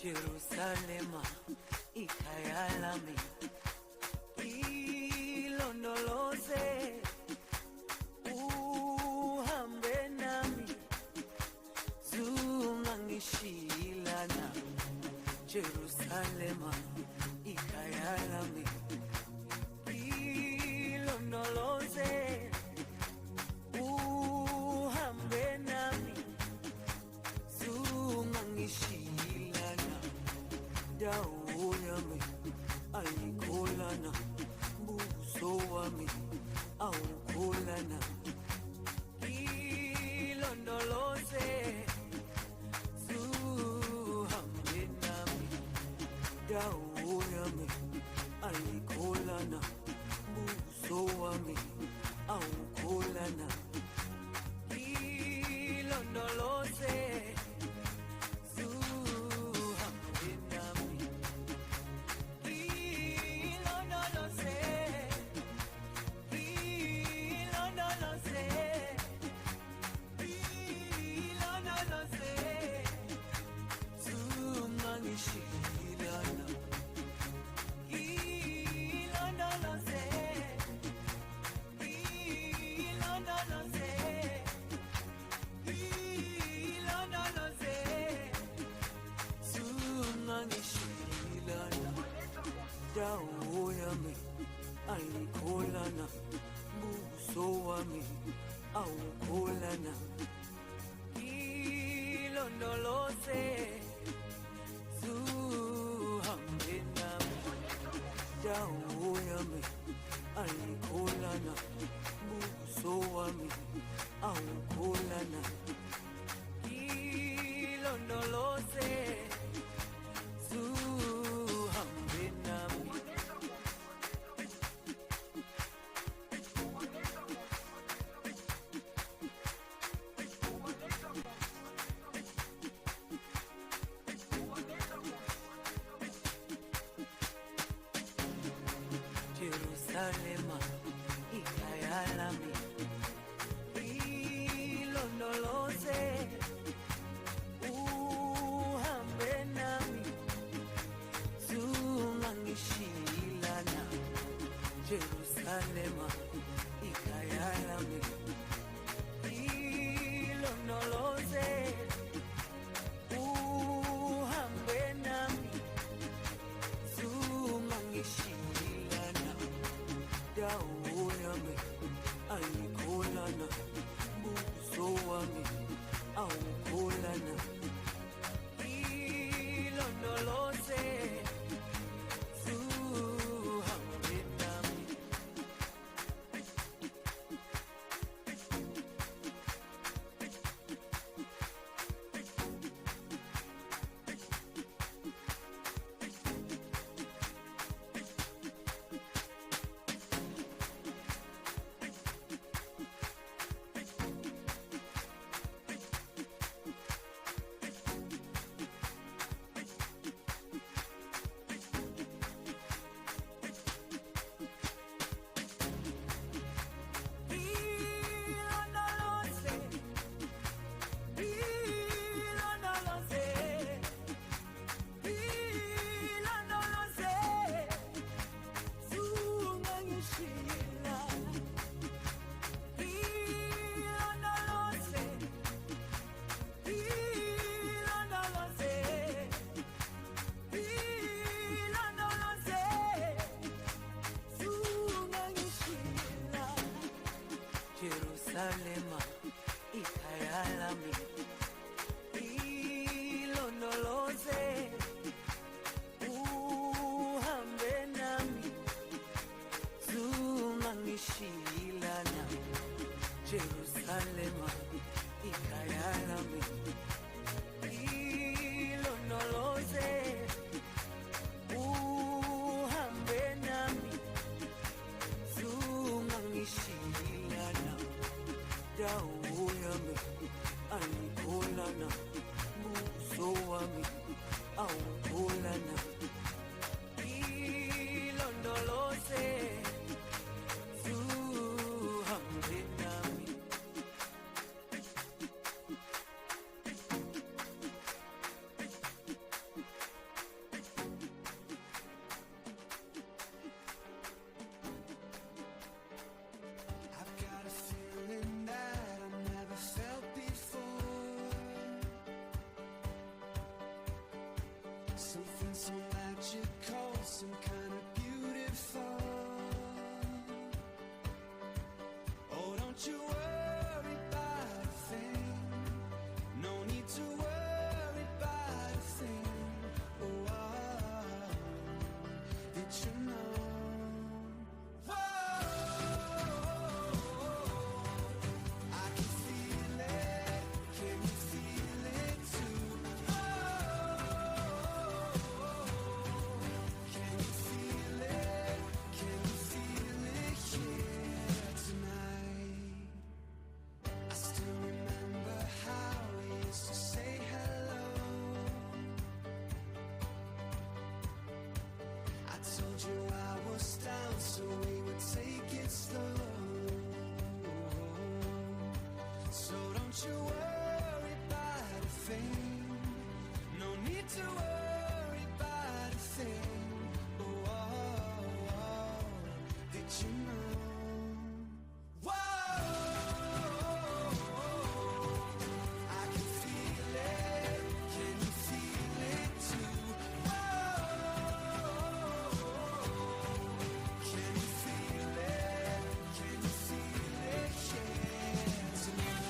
Jerusalema ikhaya lami, ilondoloze uhambe nami, zungangishilana. Jerusalema ikhaya lami, ilondoloze uhambe nami, zungangishilana. Dawo yami ayikholana, buso wami awukholana. Ilondoloze zuhambe nami, dawo yami ayikholana, buso wami awukholana. Ilondoloze dawo yami ayikholana, buso wami awukholana. Ilondoloze zuhambe nami, dawo yami ayikholana, buso wami awukholana. Ilondoloze zuhambe nami. Jerusalema ikhaya lami, ilondoloze uhambe nami, zungangishilana. Jerusalema ikhaya lami, ilondoloze uhambe nami, zungangishilana. Dawo yami ayikholana, buso wami awukholana. Ilondoloze zuhambe nami. Jerusalema ikhaya lami, ilondoloze uhambe nami, zungangishilana. Jerusalema ikhaya lami, ilondoloze uhambe nami, zungangishilana. Dawo yami ayikholana, buso wami awukholana. Ilondoloze zuhambe nami. Something so magical, some kind of beautiful. Oh, don't you worry about a thing. No need to worry about a thing. Oh, did you know? I can feel it. Can you feel it too? Can you feel it? Can you feel it here tonight? I still remember how we used to say hello. I told you I was down, so we would take it slow. So don't you worry about a thing. No need to worry about a thing. Did you know? Whoa, I can feel it. Can you feel it too? Whoa, can you feel it? Can you feel it? Yeah, tonight.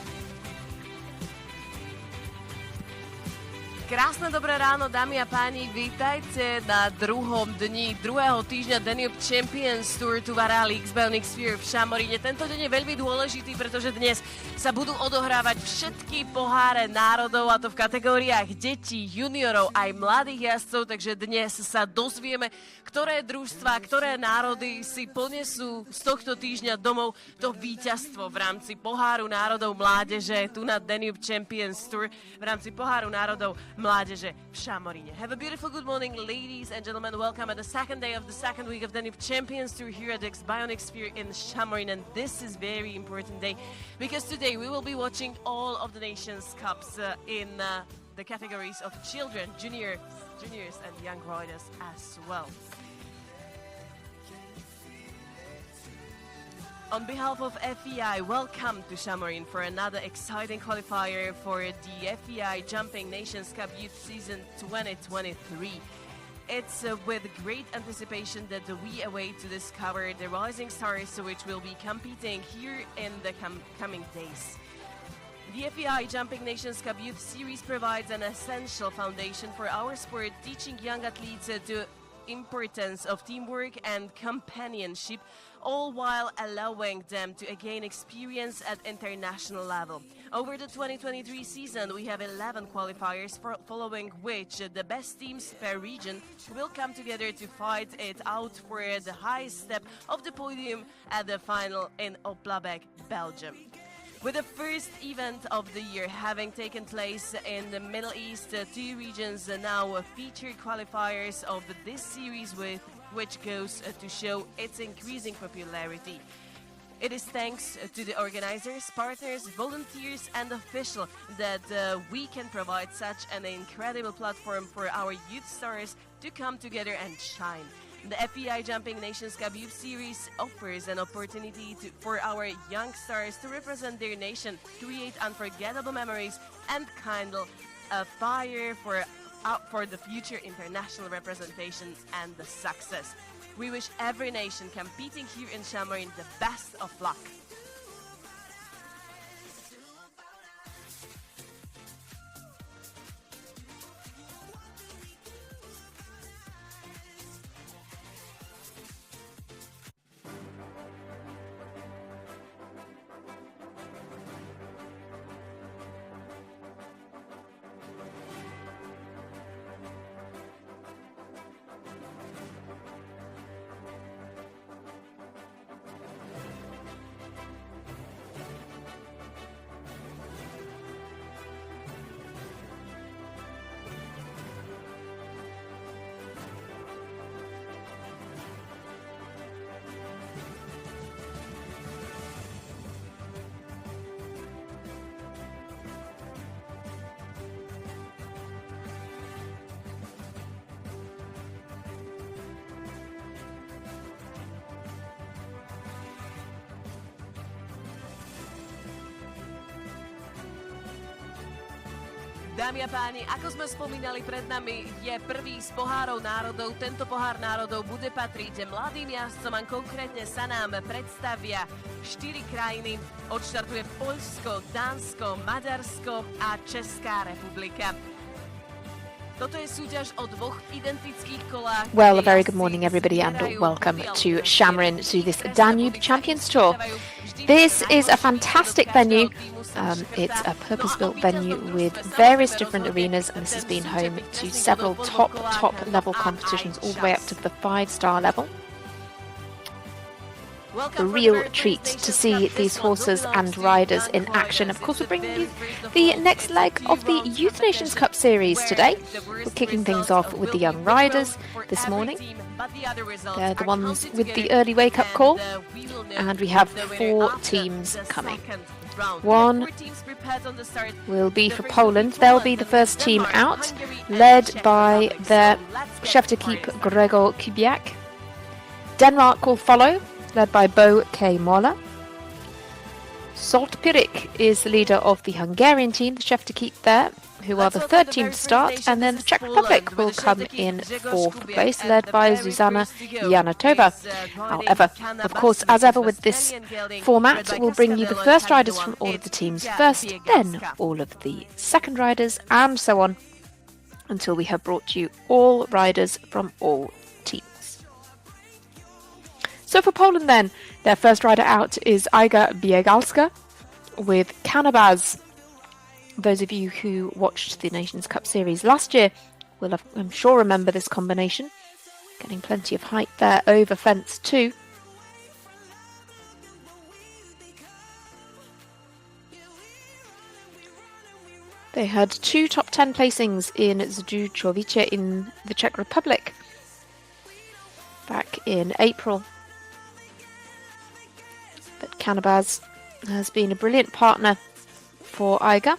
Krásne dobré ráno, dámy a páni, vítajte na druhom dni druhého týždňa Danube Champions Tour tu v areáli X-Bionic Sphere v Samoríne. Tento deň je veľmi dôležitý, pretože dnes sa budú odohrávať všetky poháre národov, a to v kategóriách detí, juniorov aj mladých jazdcov, takže dnes sa dozvieme, ktoré družstvá, ktoré národy si ponesú z tohto týždňa domov to víťazstvo v rámci poháru národov mládeže tu na Danube Champions Tour, v rámci poháru národov mládeže v Samoríne. Have a beautiful good morning, ladies and gentlemen. Welcome at the second day of the second week of Danube Champions Tour here at the X-Bionic Sphere in Samorin. And this is very important day because today we will be watching all of the Nations Cups in the categories of children, juniors and young riders as well. On behalf of FEI, welcome to Samorin for another exciting qualifier for the FEI Jumping Nations Cup Youth Season 2023. It's with great anticipation that we await to discover the rising stars which will be competing here in the coming days. The FEI Jumping Nations Cup Youth Series provides an essential foundation for our sport, teaching young athletes the importance of teamwork and companionship, all while allowing them to gain experience at international level. Over the 2023 season, we have 11 qualifiers, following which the best teams per region will come together to fight it out for the highest step of the podium at the final in Oplabec, Belgium. With the first event of the year having taken place in the Middle East, two regions now feature qualifiers of this series, which goes to show its increasing popularity. It is thanks to the organizers, partners, volunteers and officials that we can provide such an incredible platform for our youth stars to come together and shine. The FEI Jumping Nations Cup Youth Series offers an opportunity for our young stars to represent their nation, create unforgettable memories and kindle a fire for the future international representation and the success. We wish every nation competing here in Samorin the best of luck. Dámy a páni, ako sme spomínali, pred nami je prvý z pohárov národov. Tento pohár národov bude patriť mladým jazdcom a konkrétne sa nám predstavia 4 krajiny. Odštartuje Poľsko, Dánsko, Maďarsko a Česká republika. Toto je súťaž o 2 identických kolách. Well, a very good morning, everybody, and welcome to Samorin, to this Danube Champions Tour. This is a fantastic venue. It's a purpose-built venue with various different arenas, and this has been home to several top level competitions, all the way up to the 5-star level. A real treat to see these horses and riders in action. Of course, we're bringing you the next leg of the Youth Nations Cup series today. We're kicking things off with the young riders this morning. They're the ones with the early wake-up call, and we have 4 teams coming. One will be for Poland. They'll be the first team out, led by their chef d'équipe Gregor Kubiak. Denmark will follow, led by Bo K. Moller. Salt Pirik is the leader of the Hungarian team, the chef d'équipe there, who are the third team to start, and then the Czech Republic will come in 4th place, led by Zuzana Janatova. However, of course, as ever with this format, we'll bring you the first riders from all of the teams first, then all of the second riders, and so on, until we have brought you all riders from all teams. So for Poland then, their first rider out is Iga Biegalska with Kanabaz. Those of you who watched the Nations Cup series last year will have, I'm sure, remember this combination. Getting plenty of height there over fence 2. They had 2 top 10 placings in Zdrujovice in the Czech Republic back in April. But Kanabaz has been a brilliant partner for Iga.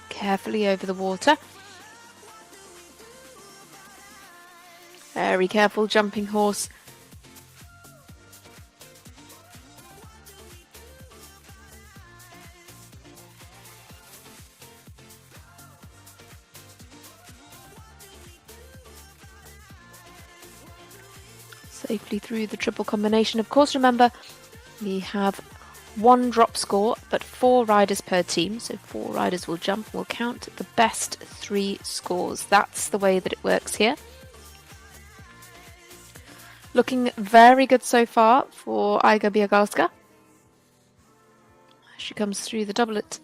Carefully over the water. Very careful jumping horse. Safely through the triple combination. Of course, remember, we have 1 drop score, but 4 riders per team, so 4 riders will jump. We'll count the best 3 scores. That's the way that it works here. Looking very good so far for Iga Biegalska. She comes through the doublet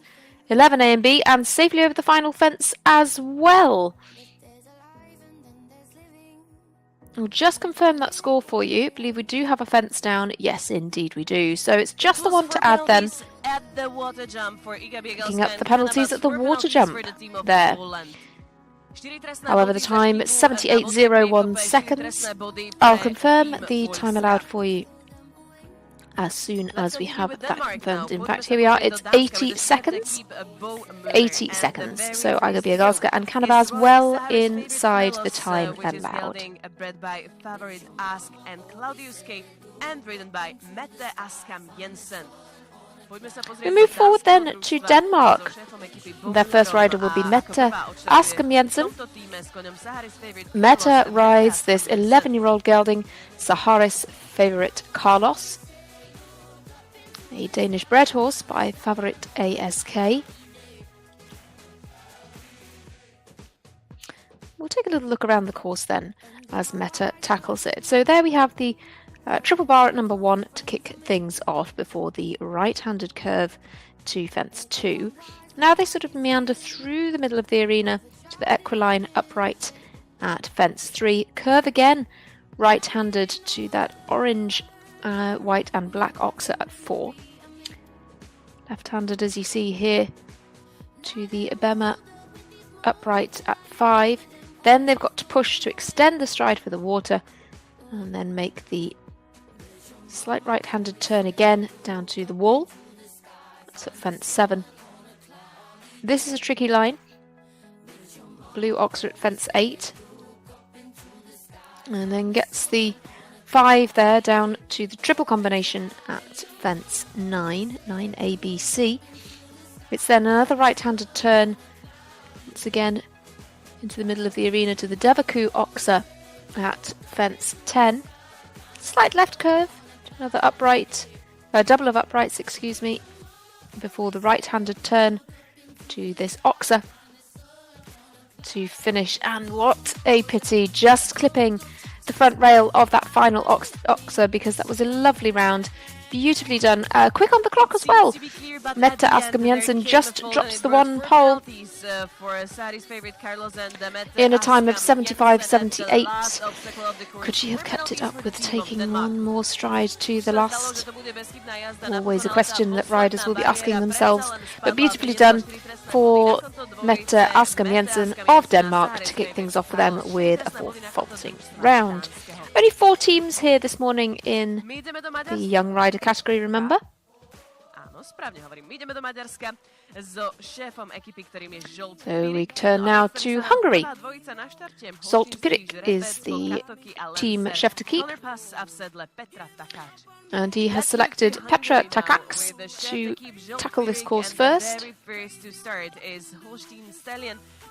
11 A and B and safely over the final fence as well. We'll just confirm that score for you. I believe we do have a fence down. Yes, indeed we do. So it's just the one to add then. Picking up the penalties at the water jump there. However, the time 78.01 seconds. I'll confirm the time allowed for you as soon as we have that confirmed. In fact, here we are. It's 80 seconds. 80 seconds. So Iga Biegalska and Kanabaz well inside the time allowed. Bred by Favorite Ask and Claudius K, and ridden by Mette Askam Jensen. We move forward then to Denmark. Their first rider will be Mette Askam Jensen. Mette rides this 11-year-old gelding, Saharis favourite Carlos. A Danish bred horse by Favorite ASK. We'll take a little look around the course then as Mette tackles it. So there we have the triple bar at number 1 to kick things off before the right-handed curve to fence 2. Now they sort of meander through the middle of the arena to the equiline upright at fence 3. Curve again, right-handed to that orange, white and black oxer at 4. Left-handed, as you see here, to the Abema upright at 5. Then they've got to push to extend the stride for the water and then make the slight right-handed turn again down to the wall. That's at fence 7. This is a tricky line. Blue oxer at fence 8. And then gets the 5 there down to the triple combination at fence 9, 9 ABC. It's then another right-handed turn once again into the middle of the arena to the Devaku Oxa at fence 10. Slight left curve, another upright, double of uprights, excuse me, before the right-handed turn to this Oxa to finish. And what a pity, just clipping the front rail of that final Oxa, because that was a lovely round. Beautifully done. Quick on the clock as well. Mette Askum Jensen just drops the one pole in a time of 75.78. Could she have kept it up with taking one more stride to the last? Always a question that riders will be asking themselves. But beautifully done for Mette Askum Jensen of Denmark to kick things off for them with a fourth vaulting round. Only 4 teams here this morning in the young rider category, remember? So we turn now to Hungary. Zsolt Pirik is the team chef to keep. And he has selected Petra Takacs to tackle this course first.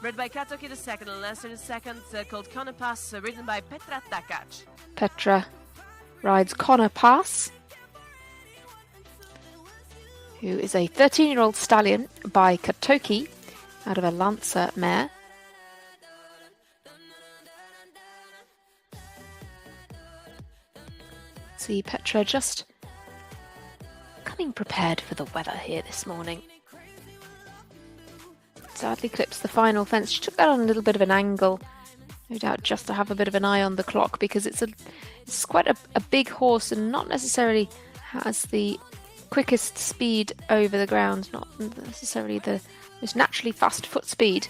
Bred by Katoki the second, and Lester the second, called Connor Pass, ridden by Petra Takac. Petra rides Connor Pass, who is a 13-year-old stallion by Katoki out of a Lancer mare. See Petra just coming prepared for the weather here this morning. Sadly clips the final fence. She took that on a little bit of an angle, no doubt just to have a bit of an eye on the clock, because it's quite a big horse and not necessarily has the quickest speed over the ground, not necessarily the most naturally fast foot speed.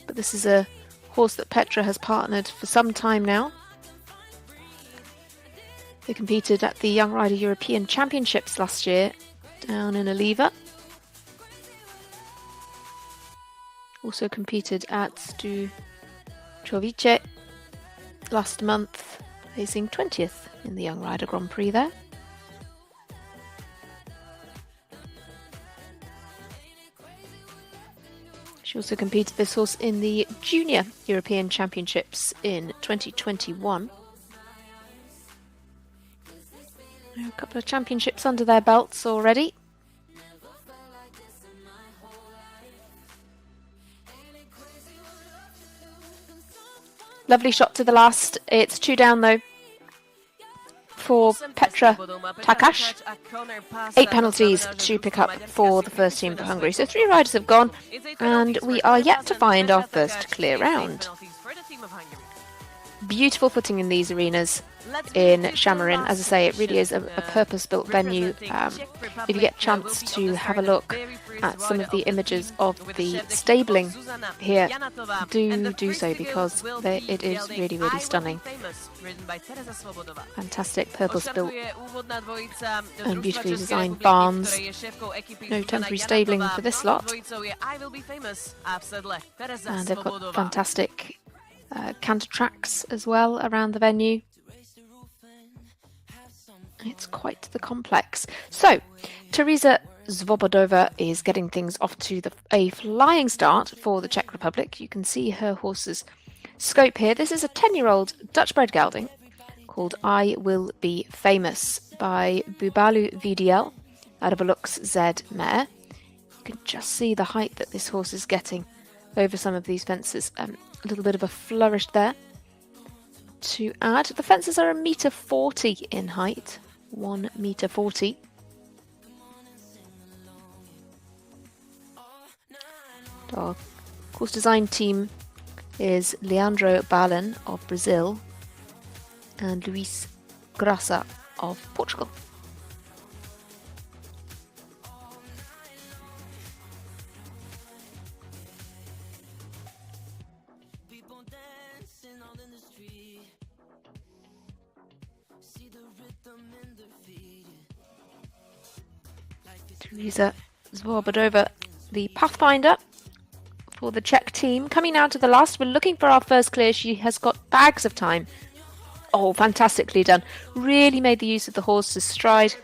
But this is a horse that Petra has partnered for some time now. They competed at the Young Rider European Championships last year down in Oliva. Also competed at Stuchowice last month, placing 20th in the Young Rider Grand Prix there. She also competed this horse in the Junior European Championships in 2021. A couple of championships under their belts already. Lovely shot to the last. It's 2 down though for Petra Takac. 8 penalties to pick up for the first team for Hungary. So 3 riders have gone, and we are yet to find our first clear round. Beautiful footing in these arenas in Samorin. As I say, it really is a purpose-built venue. If you get a chance to have a look at some of the images of the stabling here, do so, because it is really, really stunning. Fantastic purpose-built and beautifully designed barns. No temporary stabling for this lot. And they've got fantastic canter tracks as well around the venue. It's quite the complex. So, Teresa Zvobodova is getting things off to a flying start for the Czech Republic. You can see her horse's scope here. This is a 10-year-old Dutch-bred gelding called I Will Be Famous by Bubalu VDL out of a Lux Z mare. You can just see the height that this horse is getting over some of these fences. A little bit of a flourish there. To add, the fences are 1.40 m in height. 1.40 m. Our course design team is Leandro Balen of Brazil and Luis Graça of Portugal. Teresa Zvobodova, the Pathfinder for the Czech team. Coming now to the last, we're looking for our first clear. She has got bags of time. Oh, fantastically done. Really made the use of the horse's stride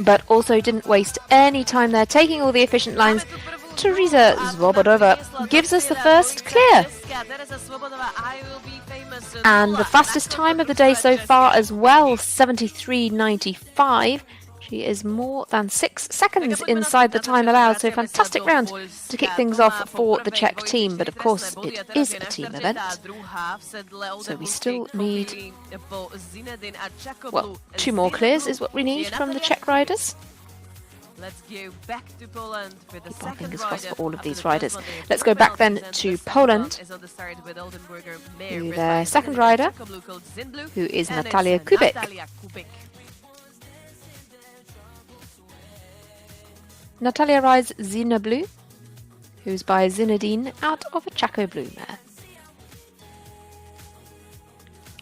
but also didn't waste any time there, taking all the efficient lines. Teresa Svobodova gives us the first clear. And the fastest time of the day so far as well, 73.95. She is more than 6 seconds inside the time allowed, so fantastic round to kick things off for the Czech team. But of course, it is a team event, so we still need, well, 2 more clears is what we need from the Czech riders. Let's go back to Poland for the second fingers crossed rider for all of these the riders. 20th Let's go back then to Poland, who their second rider, who is Natalia Kubik. Natalia rides Zina Blue, who's by Zinedine out of a Chaco Blue mare.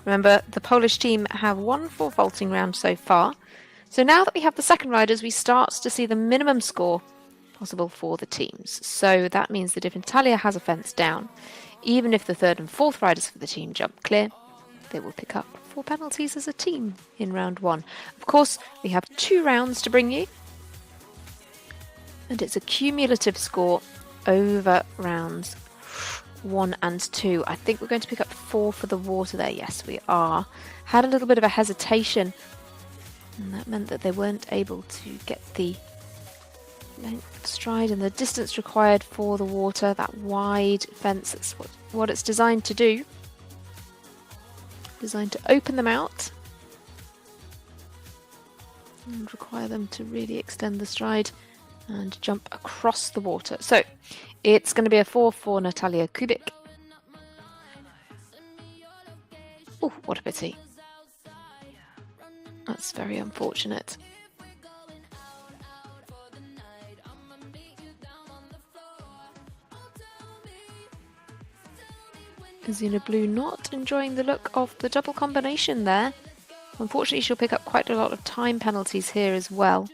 Remember, the Polish team have won 4 vaulting rounds so far. So now that we have the second riders, we start to see the minimum score possible for the teams. So that means that if Natalia has a fence down, even if the third and fourth riders for the team jump clear, they will pick up 4 penalties as a team in round 1. Of course, we have 2 rounds to bring you, and it's a cumulative score over rounds 1 and 2. I think we're going to pick up 4 for the water there. Yes, we are. Had a little bit of a hesitation, and that meant that they weren't able to get the length, stride and the distance required for the water. That wide fence, that's what it's designed to do. Designed to open them out and require them to really extend the stride and jump across the water. So it's going to be a 4 for Natalia Kubik. Oh, what a pity. That's very unfortunate. Zina Blue not enjoying the look of the double combination there. Unfortunately, she'll pick up quite a lot of time penalties here as well.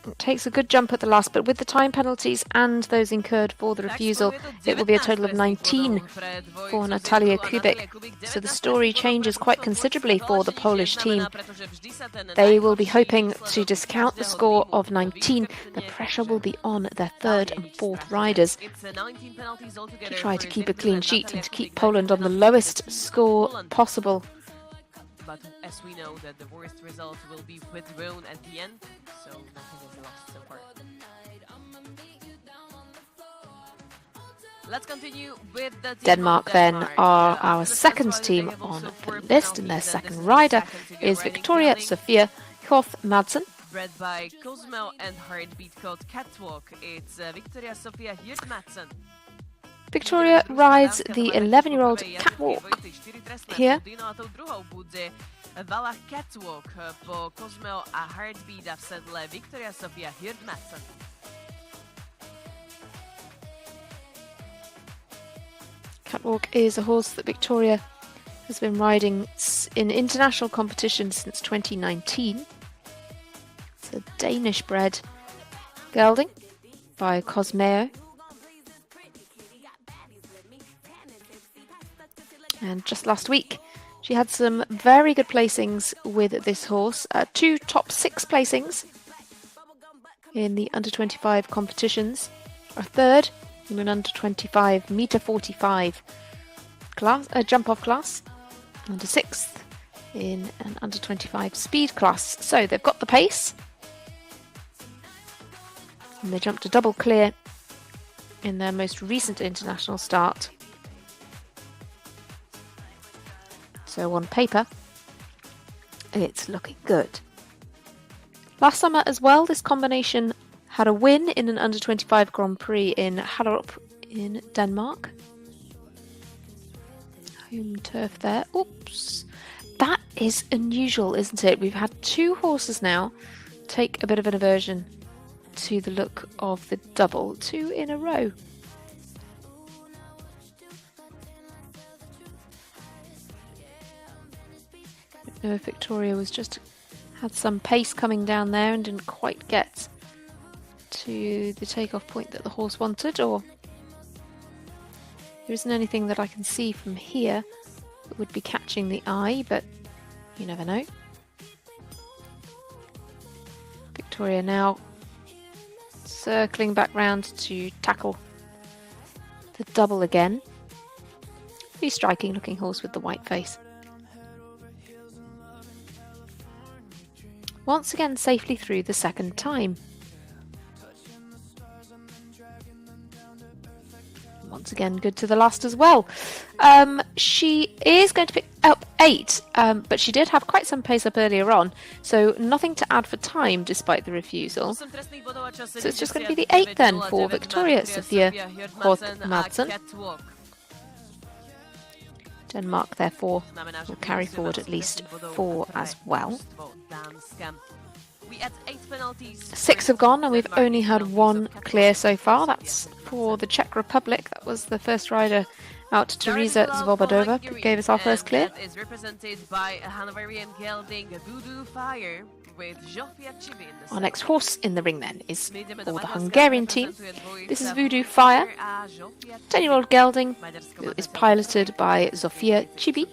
It takes a good jump at the last, but with the time penalties and those incurred for the refusal, it will be a total of 19 for Natalia Kubik. So the story changes quite considerably for the Polish team. They will be hoping to discount the score of 19. The pressure will be on their third and fourth riders to try to keep a clean sheet and to keep Poland on the lowest score possible. But as we know that the worst result will be withdrawn at the end, so nothing is lost so far. Let's continue with the team Denmark of then Denmark. are our second team on the list, and their second rider is Victoria Sofia Koth Madsen. Bred by Cosmo and Heartbeat called Catwalk, it's Victoria Sofia Madsen. Victoria rides the 11-year-old Catwalk here. Vala Catwalk po Cosmo a Heartbeat a v sedle Victoria Sofia Madsen. Catwalk is a horse that Victoria has been riding in international competition since 2019. It's a Danish-bred gelding by Cosmeo. And just last week, she had some very good placings with this horse. 2 top 6 placings in the under-25 competitions. A third in an under-25 meter 45 class, jump-off class. And a 6th in an under-25 speed class. So they've got the pace. And they jumped a double clear in their most recent international start. So on paper, it's looking good. Last summer as well, this combination had a win in an under-25 Grand Prix in Hellerup in Denmark. Home turf there. Oops. That is unusual, isn't it? We've had 2 horses now take a bit of an aversion to the look of the double. 2 in a row. I don't know if Victoria was just had some pace coming down there and didn't quite get to the takeoff point that the horse wanted, or there isn't anything that I can see from here that would be catching the eye, but you never know. Victoria now circling back round to tackle the double again. Pretty striking looking horse with the white face. Once again safely through the second time. Once again good to the last as well. She is going to pick up 8, but she did have quite some pace up earlier on, so nothing to add for time despite the refusal. So it's just going to be the 8 then for Victoria Sofia Hoth-Madsen. Denmark therefore will carry forward at least 4 as well. 6 have gone and we've only had 1 clear so far. That's for the Czech Republic. That was the first rider out, Teresa Zvobodova, who gave us our first clear. That is represented by a Hungarian gelding Voodoo Fire with Zsofia Csibi in the Our next horse in the ring then is for the Hungarian team. This is Voodoo Fire, 10-year-old gelding who is piloted by Zsofia Csibi.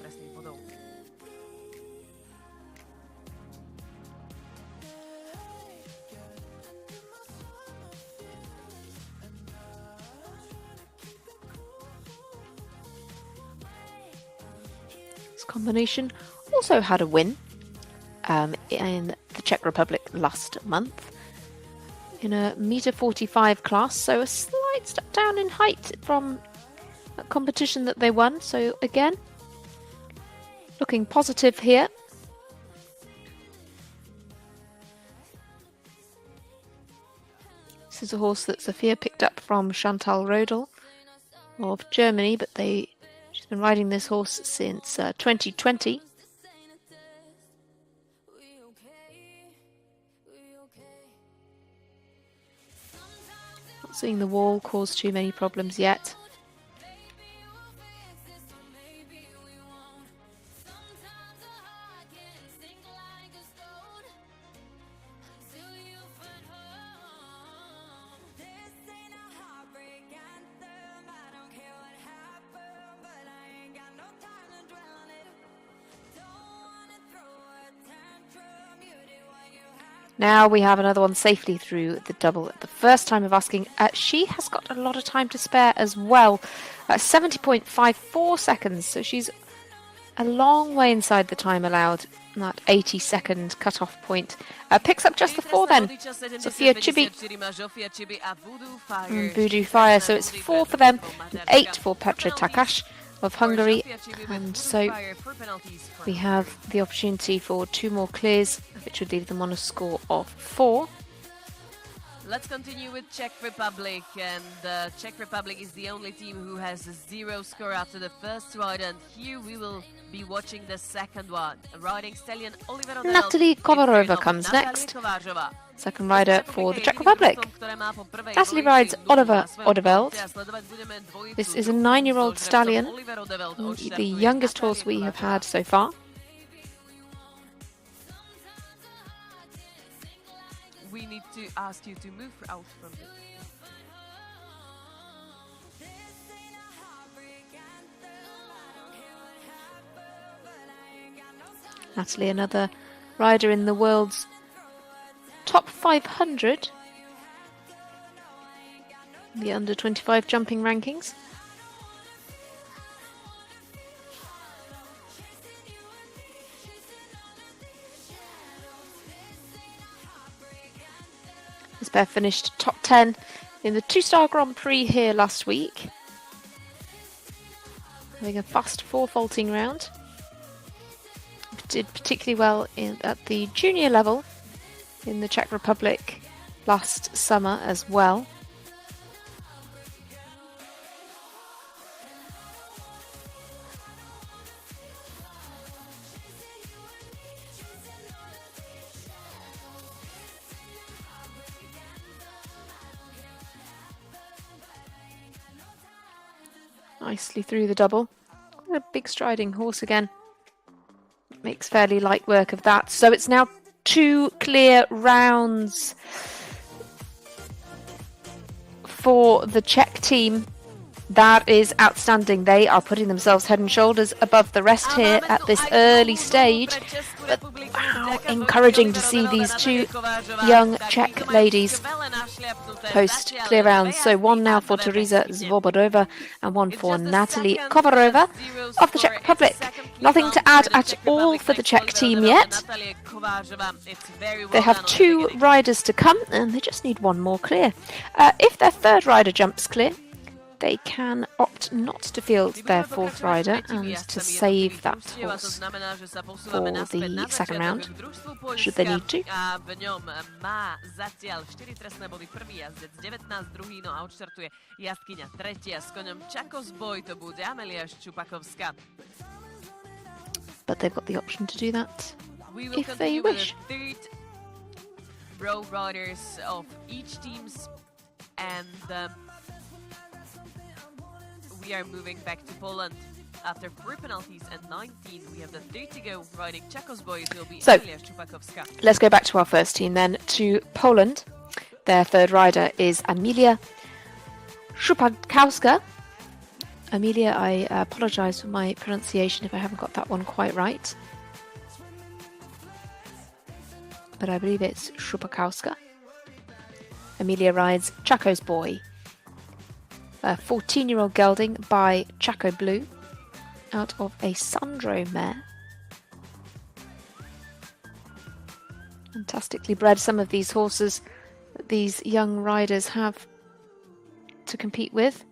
Combination also had a win in the Czech Republic last month in a metre 45 class, so a slight step down in height from a competition that they won. So again, looking positive here. This is a horse that Sophia picked up from Chantal Rodel of Germany, but she's been riding this horse since 2020. Not seeing the wall cause too many problems yet. Now we have another one safely through the double at the first time of asking. She has got a lot of time to spare as well. 70.54 seconds, so she's a long way inside the time allowed, that 80-second cut-off point. Picks up just the 4 then. Zsofia Csibi and Voodoo Fire, so it's 4 for them, and 8 for Petra Takash of Hungary, and so we have the opportunity for 2 more clears, which would leave them on a score of 4. Let's continue with Czech Republic, and Czech Republic is the only team who has a 0 score after the first ride, and here we will be watching the second one. Riding stallion Oliver Natalie Kovarova comes next, second rider for the Czech Republic. Natalie rides Oliver Odeveld. This is a 9-year-old stallion, the youngest horse we have had so far. We need to ask you to move out from it. Natalie, another rider in the world's top 500, the under 25 jumping rankings. This pair finished top 10 in the 2-star Grand Prix here last week, having a fast 4-faulting round. Did particularly well at the junior level in the Czech Republic last summer as well. Nicely through the double. A big striding horse again. Makes fairly light work of that. So it's now 2 clear rounds for the Czech team. That is outstanding. They are putting themselves head and shoulders above the rest here at this early stage. But wow, encouraging to see these two young Czech ladies post clear rounds. So one now for Teresa Zvobodova and one for Natalie Kovarova of the Czech Republic. Nothing to add at all for the Czech team yet. They have two riders to come and they just need one more clear. If their third rider jumps clear, they can opt not to field their fourth rider and to save that horse for the second round, should they need to. But they've got the option to do that if they wish. Row riders of each teams, and we are moving back to Poland. After 4 penalties and 19, we have the 3 to go. Riding Czechos boys will be Emilia Szczupakowska. Let's go back to our first team then, to Poland. Their third rider is Emilia Szczupakowska. Emilia, I apologise for my pronunciation if I haven't got that one quite right. But I believe it's Szczupakowska. Emilia rides Chaco's Boy, a 14-year-old gelding by Chaco Blue, out of a Sandro mare. Fantastically bred, some of these horses that these young riders have to compete with.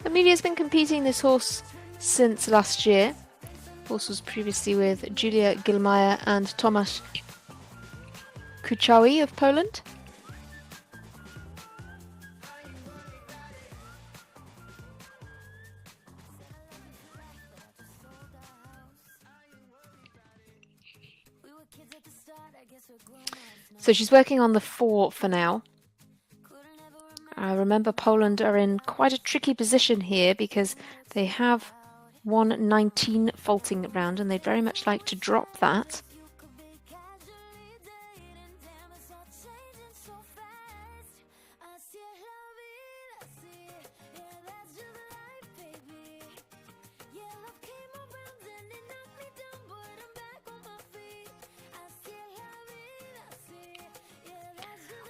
Emilia's been competing this horse since last year. The horse was previously with Julia Gilmaya and Tomasz Kuchawi of Poland. So she's working on the 4 for now. I remember Poland are in quite a tricky position here because they have 1:19 faulting round and they'd very much like to drop that.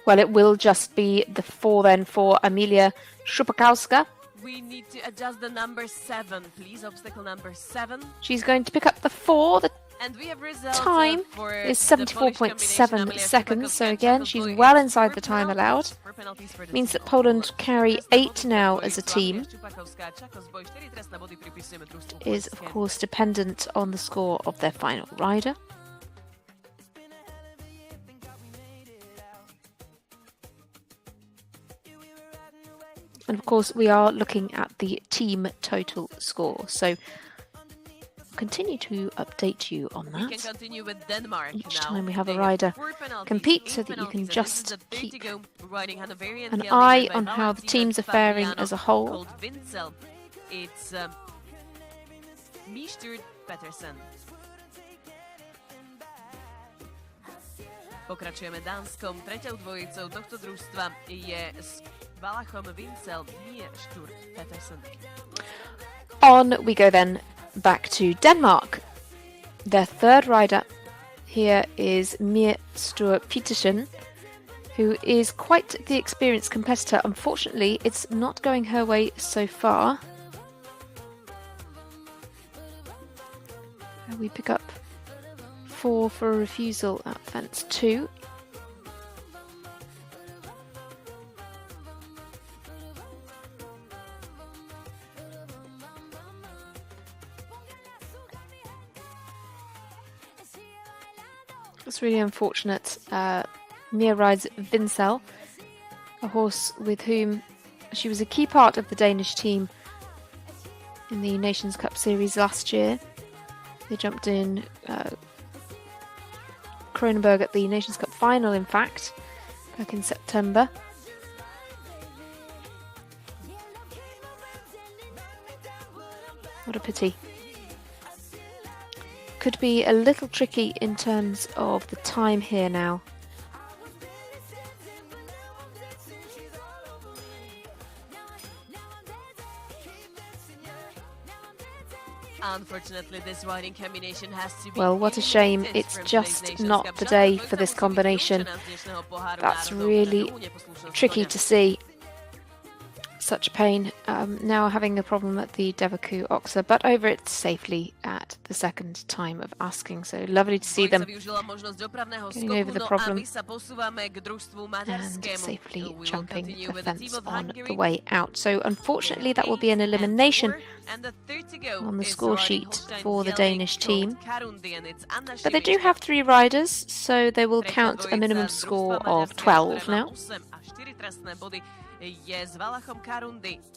Well, it will just be the 4 then for Emilia Szczupakowska. We need to adjust the number 7, please. Obstacle number 7. She's going to pick up the 4. The and we have results time is 74.7 seconds. So again, she's well inside the time allowed. Means that Poland carry 8 now as a team. Is of course dependent on the score of their final rider. And of course, we are looking at the team total score. So continue to update you on that. We can continue with Denmark each now. time we have a rider compete, so that you can just keep an eye on how the teams are faring as a whole. It's Mr. Petersen. Pokračujeme dánskou treťou dvojicou tohto družstva je s Valachom Vincel Miersturt Petersen. On we go then back to Denmark. Their third rider here is Miersturt Petersen, who is quite the experienced competitor. Unfortunately, it's not going her way so far. We pick up 4 for a refusal at fence 2. It's really unfortunate. Mia rides Vincel, a horse with whom she was a key part of the Danish team in the Nations Cup series last year. They jumped in Kronenberg at the Nations Cup final, in fact, back in September. pity. Could be a little tricky in terms of the time here now. Unfortunately, this riding combination has to be. Well, what a shame. It's just not the day for this combination. That's really tricky to see. Such a pain. Now having a problem at the Devaku Oxa, but over it safely at the second time of asking. So lovely to see them getting over the problem and safely jumping the fence on the way out. So unfortunately that will be an elimination on the score sheet for the Danish team. But they do have 3 riders, so they will count a minimum score of 12 now.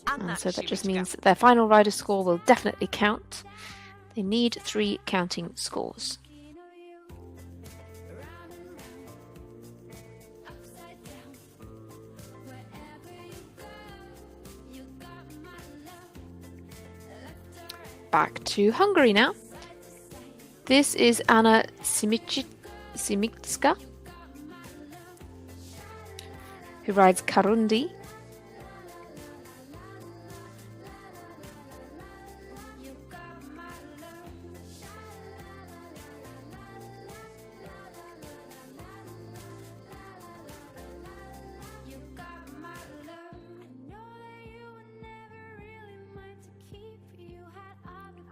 And so that just means that their final rider score will definitely count. They need 3 counting scores. Back to Hungary now. This is Anna Simicska, who rides Karundi.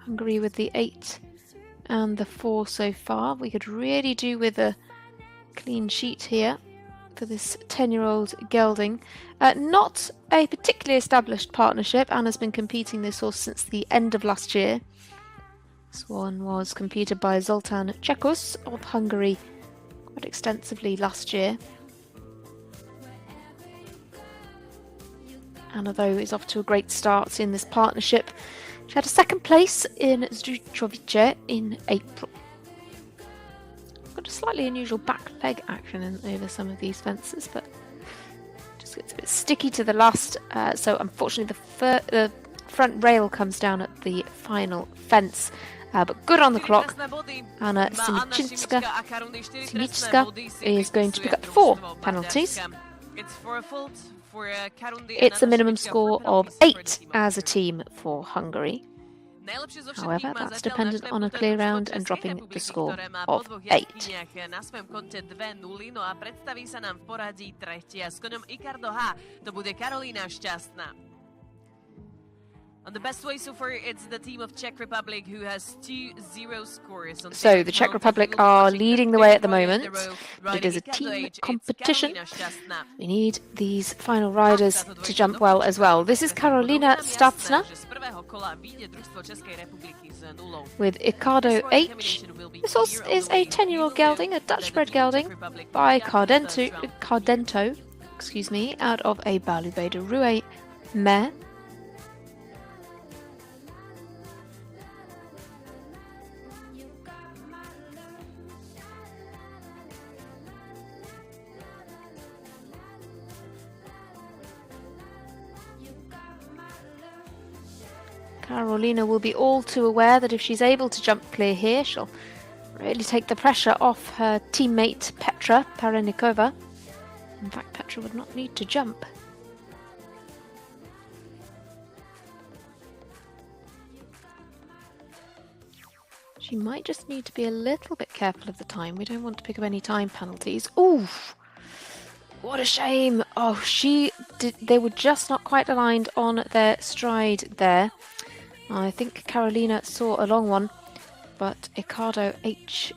Hungary with the 8 and the 4 so far. We could really do with a clean sheet here for this 10-year-old gelding. Not a particularly established partnership. Anna's been competing this horse since the end of last year. This one was competed by Zoltán Csekus of Hungary quite extensively last year. Anna, though, is off to a great start in this partnership. She had a second place in Zdrujovice in April. Got a slightly unusual back leg action over some of these fences, but just gets a bit sticky to the last. So unfortunately the front rail comes down at the final fence. But good on the clock. Anna Simicska is going to pick up 4 penalties. It's a minimum score of 8 as a team for Hungary. However, that's dependent on a clear round and dropping the score of 8. On the best way so far, it's the team of Czech Republic who has 2-0 scores. So the Czech Republic are leading the way at the moment. But it is a team competition. We need these final riders to jump well as well. This is Karolina Stacna with Icado H. This horse is a 10-year-old gelding, a Dutch-bred gelding by Cardento, out of a Balubé de Rouet mare. Karolina will be all too aware that if she's able to jump clear here, she'll really take the pressure off her teammate Petra Perenikova. In fact, Petra would not need to jump. She might just need to be a little bit careful of the time. We don't want to pick up any time penalties. Ooh! What a shame! Oh, they were just not quite aligned on their stride there. I think Karolina saw a long one, but Icado H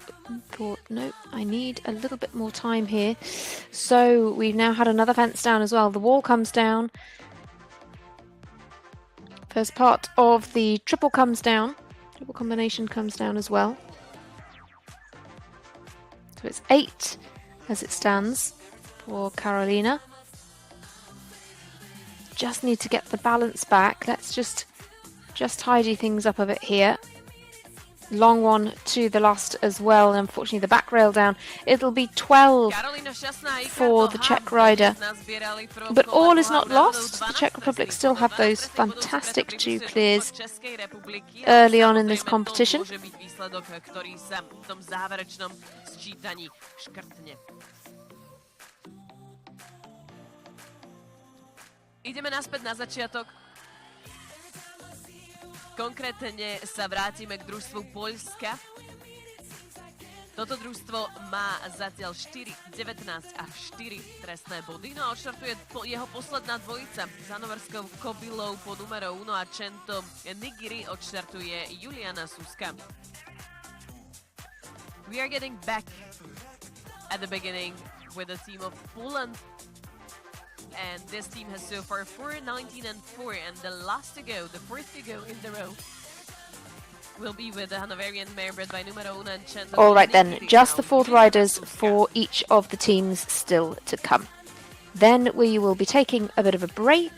thought, no, I need a little bit more time here. So we've now had another fence down as well. The wall comes down. First part of the triple comes down. Triple combination comes down as well. So it's 8 as it stands for Karolina. Just need to get the balance back. Let's just tidy things up a bit here. long one to the last as well, and unfortunately the back rail down. It'll be 12 for the Czech rider. But all is not lost. The Czech Republic still have those fantastic 2 clears early on in this competition. Ideme naspäť na začiatok. Konkrétne sa vrátime k družstvu Poľska. Toto družstvo má zatiaľ 4, 19 a 4 trestné body. No a odštartuje jeho posledná dvojica. Za noverskou kobylou po numero 1 a Čento Nigiri odštartuje Juliana Suska. We are getting back at the beginning with the team of Poland. And this team has so far 4, 19 and 4, and the last to go, the fourth to go in the row, will be with the Hanoverian mare bred by numero 1 and Cento. All right then, just the 4th riders for each of the teams still to come. Then we will be taking a bit of a break.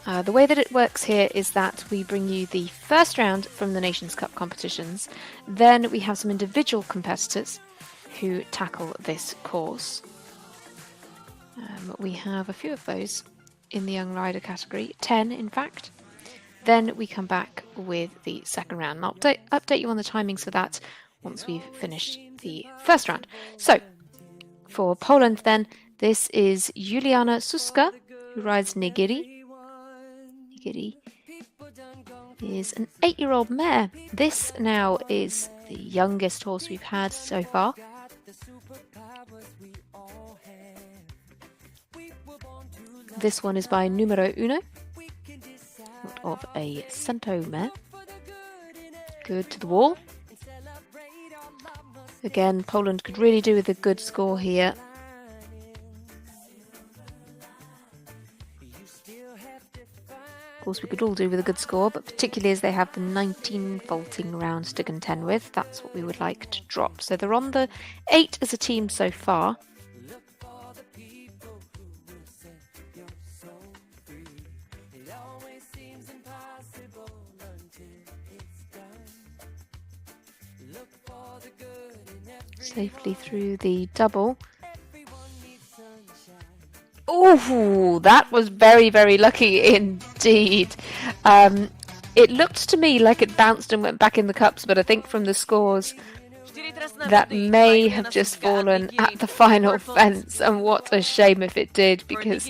The way that it works here is that we bring you the first round from the Nations Cup competitions. Then we have some individual competitors who tackle this course. We have a few of those in the young rider category, 10 in fact. Then we come back with the second round. And I'll update you on the timings for that once we've finished the first round. So, for Poland then, this is Juliana Suska, who rides Nigiri. Nigiri is an 8-year-old mare. This now is the youngest horse we've had so far. This one is by numero 1 of a Cento mare. Good to the wall. Again, Poland could really do with a good score here. Of course, we could all do with a good score, but particularly as they have the 19 vaulting rounds to contend with, that's what we would like to drop. So they're on the 8 as a team so far. Safely through the double. Oh, that was very, very lucky indeed. It looked to me like it bounced and went back in the cups, but I think from the scores that may have just fallen at the final fence, and what a shame if it did, because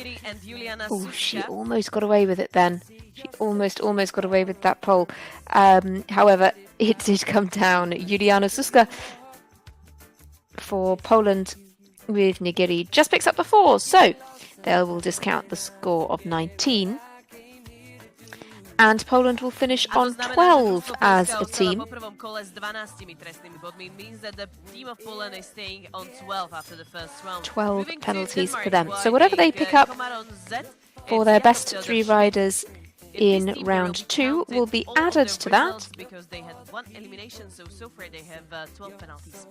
she almost got away with it then. She almost got away with that pole. However, it did come down. Juliana Suska for Poland with Nigiri just picks up the 4, so they will discount the score of 19. And Poland will finish on 12 as a team. 12 penalties for them. So whatever they pick up for their best 3 riders in round 2 will be added to that. Because they had 1 elimination, so far they have 12 penalties.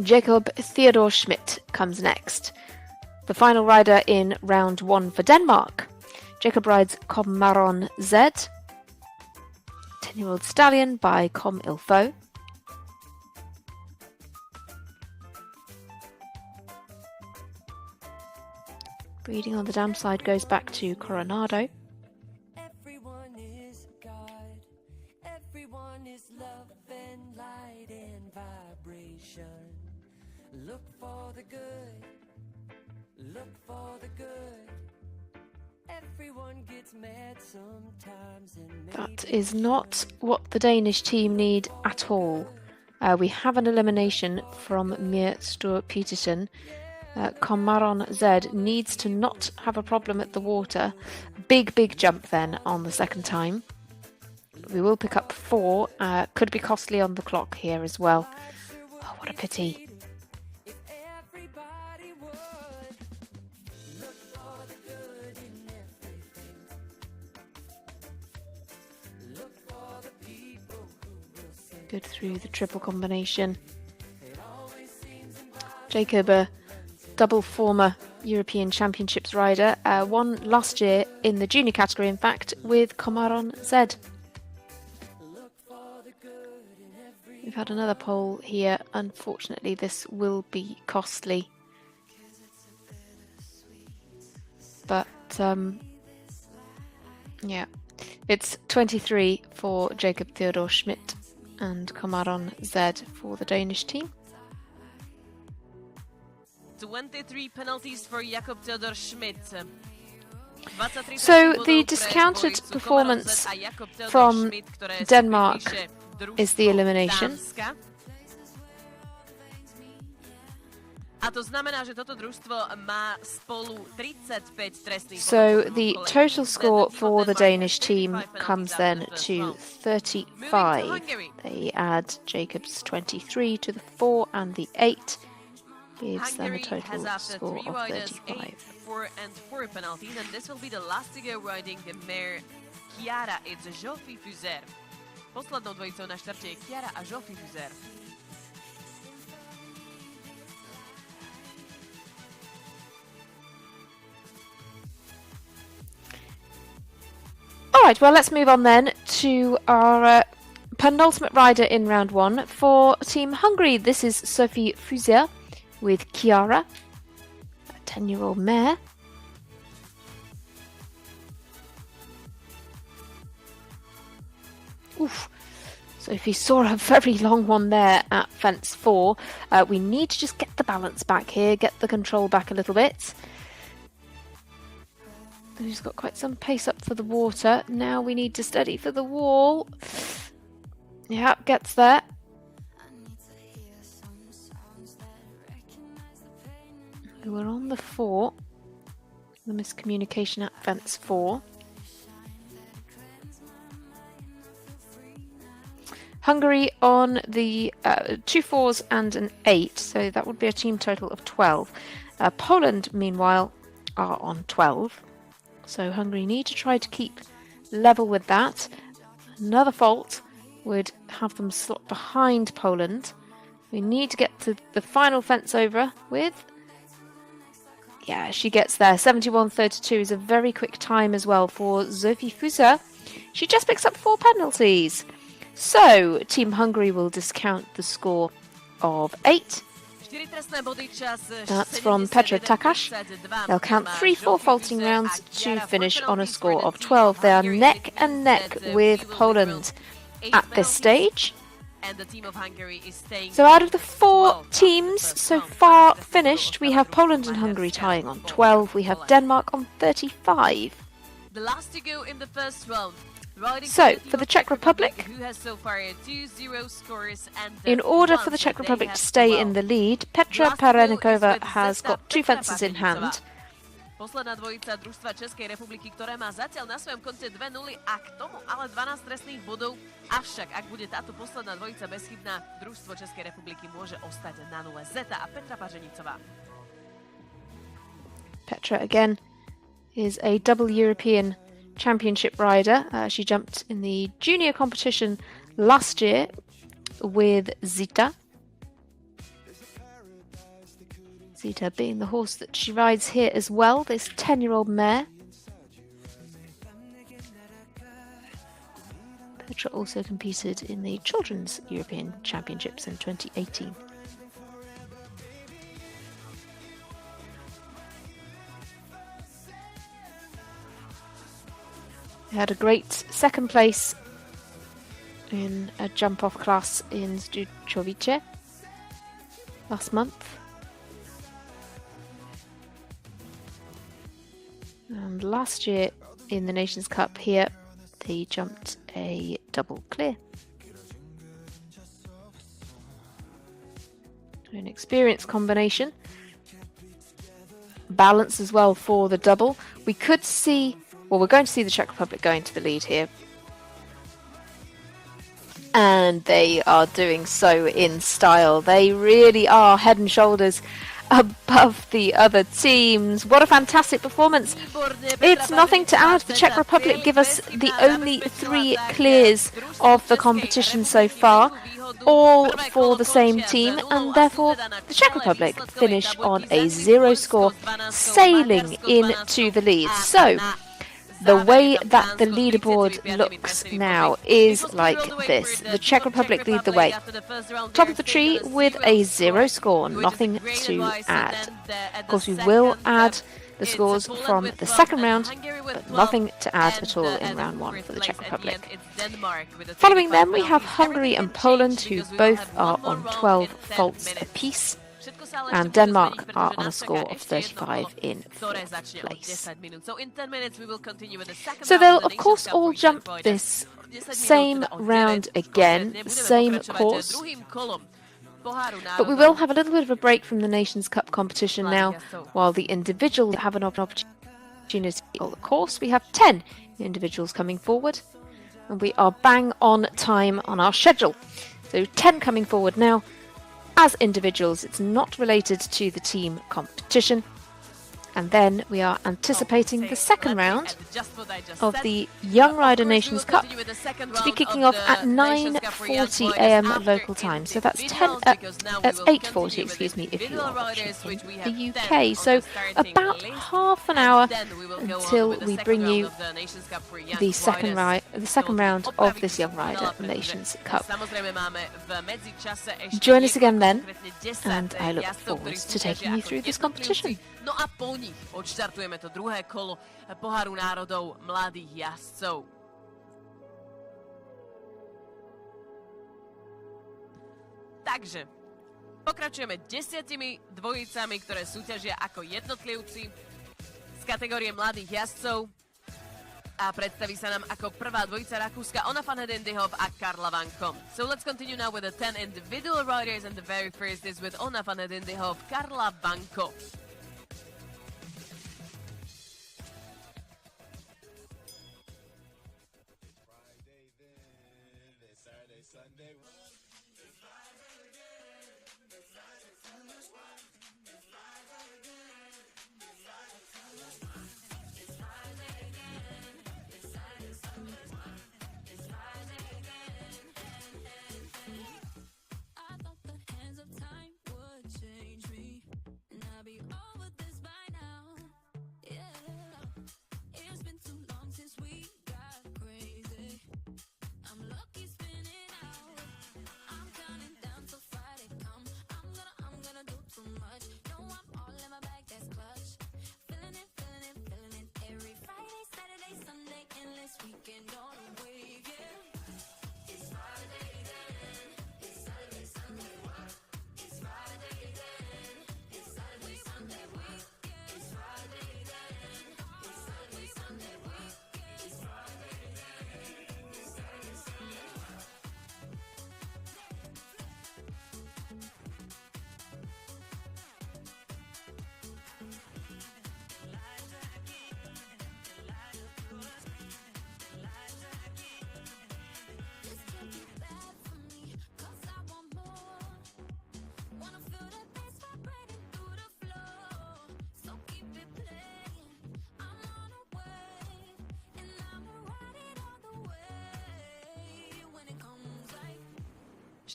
Jacob Theodor Schmidt comes next. The final rider in round 1 for Denmark. Jacob rides Comaron Z, 10-year-old stallion by Com Ilfo. Breeding on the dam side goes back to Coronado. Everyone is God, everyone is love and light and vibration. Look for the good, look for the good. Everyone gets mad sometimes and That is not what the Danish team need at all. We have an elimination from Mir Stuart Peterson. Comaron Z needs to not have a problem at the water. Big jump then on the second time. We will pick up 4. Could be costly on the clock here as well. Oh, what a pity. Good through the triple combination. Jacob, a double former European Championships rider, won last year in the junior category, in fact, with Samorin Z. We've had another pole here. Unfortunately, this will be costly. But, yeah, it's 23 for Jacob Theodor Schmidt and Samorin Z for the Danish team. 23 penalties for Jakob Theodor Schmidt. So the discounted performance from Denmark is the elimination. So the total score for the Danish team comes then to 35. They add Jacob's 23 to the 4 and the 8. Gives them a total score of 35. 4 and 4 penalties, and this will be the last to go riding the mare Chiara et Joffy Fuser. Poslednou dvojicou na štarte je Chiara a Joffy Fuser. Alright, well let's move on then to our penultimate rider in round 1. For Team Hungary, this is Sophie Fuser with Chiara, a 10-year-old mare. Oof. Sophie saw a very long one there at fence 4. We need to just get the balance back here, get the control back a little bit. She's got quite some pace up for the water. Now we need to steady for the wall. Yeah, gets there. We're on the 4. The miscommunication at fence 4. Hungary on the 2 4s and an 8, so that would be a team total of 12. Poland, meanwhile, are on 12. So Hungary need to try to keep level with that. Another fault would have them slot behind Poland. We need to get to the final fence over with... Yeah, she gets there. 71.32 is a very quick time as well for Sophie Fuser. She just picks up 4 penalties. So, Team Hungary will discount the score of 8. That's from Petra Takash. They'll count 3 4-faulting rounds to finish on a score of 12. They are neck and neck with Poland at this stage. So out of the 4 teams so far finished, we have Poland and Hungary tying on 12. We have Denmark on 35. The last to go in the first round. So, for the Czech Republic, in order for the Czech Republic to stay in the lead, Petra Parenikova has got 2 fences in hand. Posledná dvojica družstva Českej republiky, ktoré má zatiaľ na svojom konte 2-0 a k tomu ale 12 trestných bodov. Avšak, ak bude táto posledná dvojica bezchybná, družstvo Českej republiky môže ostať na 0. Zeta a Petra Pařenicová. Petra, again, is a double European Championship rider. She jumped in the junior competition last year with Zita. Zita being the horse that she rides here as well, this 10-year-old mare. Petra also competed in the Children's European Championships in 2018. Had a great second place in a jump-off class in Zdrujovice last month. And last year in the Nations Cup here, they jumped a double clear. An experienced combination. Balance as well for the double. We could see... Well, we're going to see the Czech Republic going to the lead here. And they are doing so in style. They really are head and shoulders above the other teams. What a fantastic performance. It's nothing to add. The Czech Republic give us the only 3 clears of the competition so far. all for the same team, and therefore the Czech Republic finish on a 0 score, sailing into the lead. So the way that the leaderboard looks now is like this. The Czech Republic lead the way. Top of the tree with a 0 score, nothing to add. Of course, we will add the scores from the second round, but nothing to add at all in round 1 for the Czech Republic. Following them, we have Hungary and Poland, who both are on 12 faults apiece, and Denmark are on a score of 35 in 4th place. So they'll of course all jump this same round again, same course, but we will have a little bit of a break from the Nations Cup competition now, while the individuals have an opportunity on the course. We have 10 individuals coming forward, and we are bang on time on our schedule. So 10 coming forward now. As individuals, it's not related to the team competition. And then we are anticipating the second round of the Young Rider Nations Cup to be kicking off at 9:40 AM local time. So that's 8:40, excuse me, if you are watching in the UK. So about half an hour until we bring you the second round of this Young Rider Nations Cup. Join us again then, and I look forward to taking you through this competition. No a po nich odštartujeme to druhé kolo Poháru národov mladých jazdcov. Takže pokračujeme 10 dvojicami, ktoré súťažia ako jednotlivci z kategórie mladých jazdcov a predstaví sa nám ako prvá dvojica Rakúska Ona van Hedendyhoff a Karla Vanko. So let's continue now with the 10 individual riders, and the very first is with Ona van Hedendyhoff, Karla Vanko.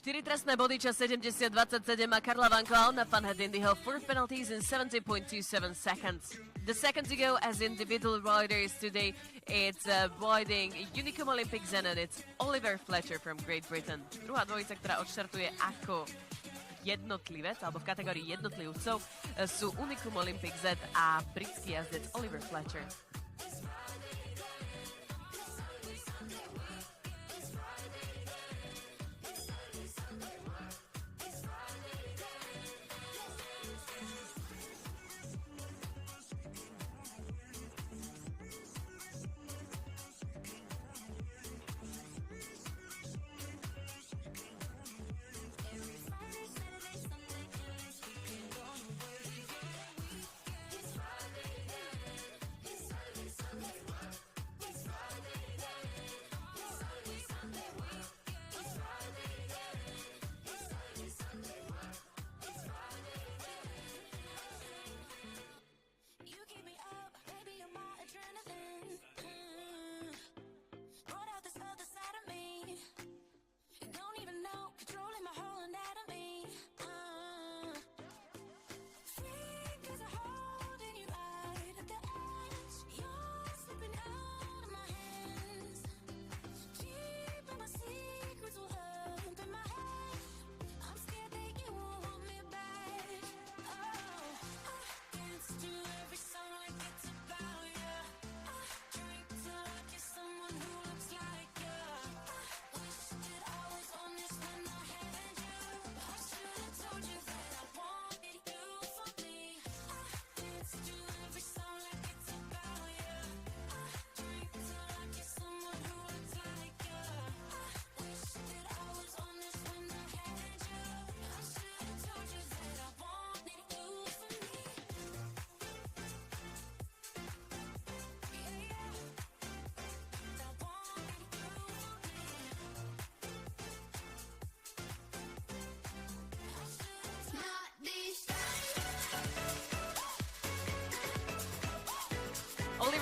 Štyri trestné body, čas 70:27 a Karla Vanko a Ona van Hedendyhoff 4 penalties in 70.27 seconds. The second to go as individual riders today, it's riding Unicum Olympic Zen, and it's Oliver Fletcher from Great Britain. Druhá dvojica, ktorá odštartuje ako jednotlivec, alebo v kategórii jednotlivcov, sú Unicum Olympic Z a britský jazdec Oliver Fletcher.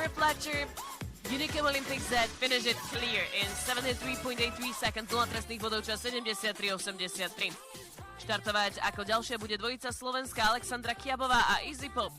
Reflector. Unicum Olympic Z finish it clear in 73.83 seconds, 0 trestných bodov, čas 73.83. Štartovať ako ďalšia bude dvojica slovenská Alexandra Kiabová a Easy Pop.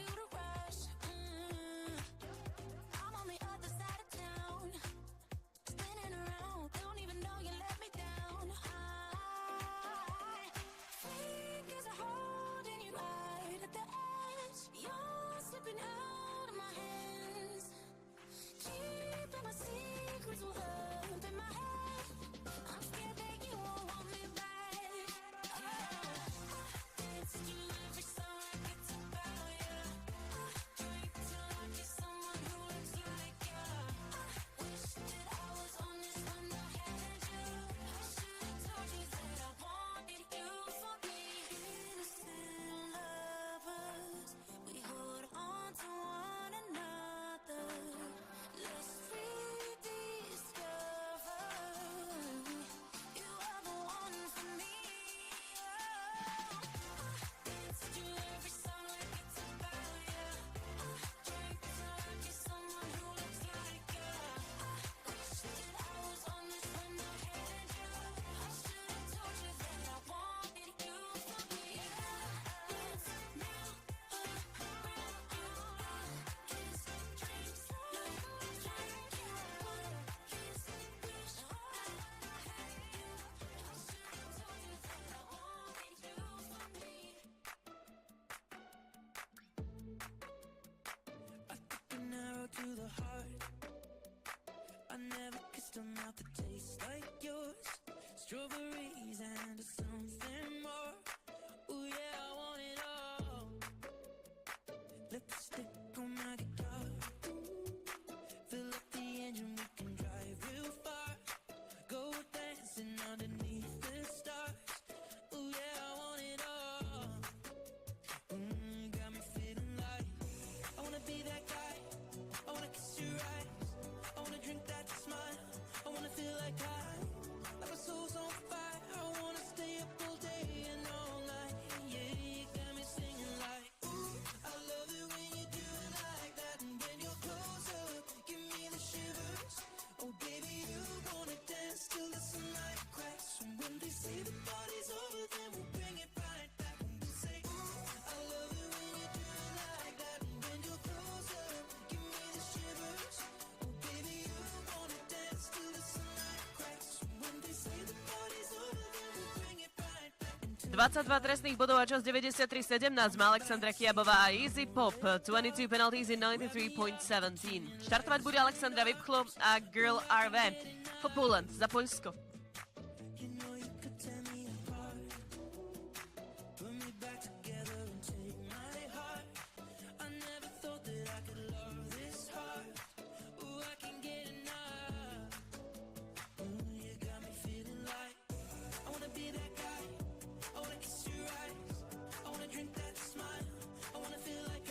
To the heart, I never kissed a mouth that tastes like yours. Strawberries and something more. Ooh yeah, I want it all. Lipstick on my guitar. Fill up the engine, we can drive real far. Go dancing underneath the stars. Ooh yeah, I want it all. Got me feeling like I wanna be that guy. I wanna kiss your eyes, I wanna drink that smile, I wanna feel like my soul's on fire, I wanna stay up all day and all night, yeah, you got me singing like, ooh, I love it when you do it like that, and when you're close up, give me the shivers, oh baby, you wanna dance till the sunlight cracks, and when they say the party's over, then we'll bring it right back, and we'll say, ooh, I love it when you do it like that, and when you're close up, give me the shivers, oh baby, you wanna dance till the sunlight cracks, when they say the party's over, then we'll bring it right back. 22 trestných bodov a čas 93.17 má Alexandra Kiabová a Easy Pop. 22 penalties in 93.17. Štartovať bude Alexandra Vypchlo a Girl RV. For Poland, za Poľsko. You know you could tear me apart, put me back together and take my heart. I never thought that I could love this hard. Ooh, I can get enough. Ooh, you got me feeling like I wanna be that guy. I wanna kiss your eyes. I wanna drink that smile. I wanna feel like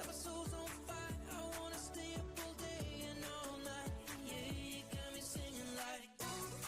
my soul's on fire. I wanna stay up all day and all night. Yeah, you got me singing like, ooh,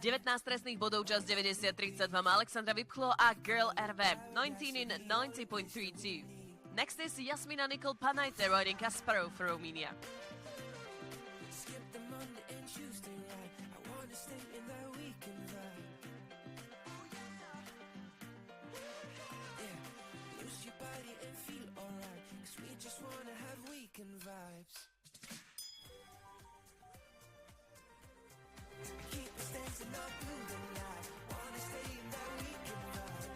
19 trestných bodov, čas 90-32 má Alexandra Vypchlo a Girl RV 19 in 90.32. Next is Jasmina Nicol Panajte riding Kasparov for Romania. Skip the Monday and Tuesday ride. I wanna stay in that weekend vibe. Yeah, lose your body and feel alright. 'Cause we just wanna have weekend vibes. Keep the dancing up through the night. Wanna stay in that weekend vibe.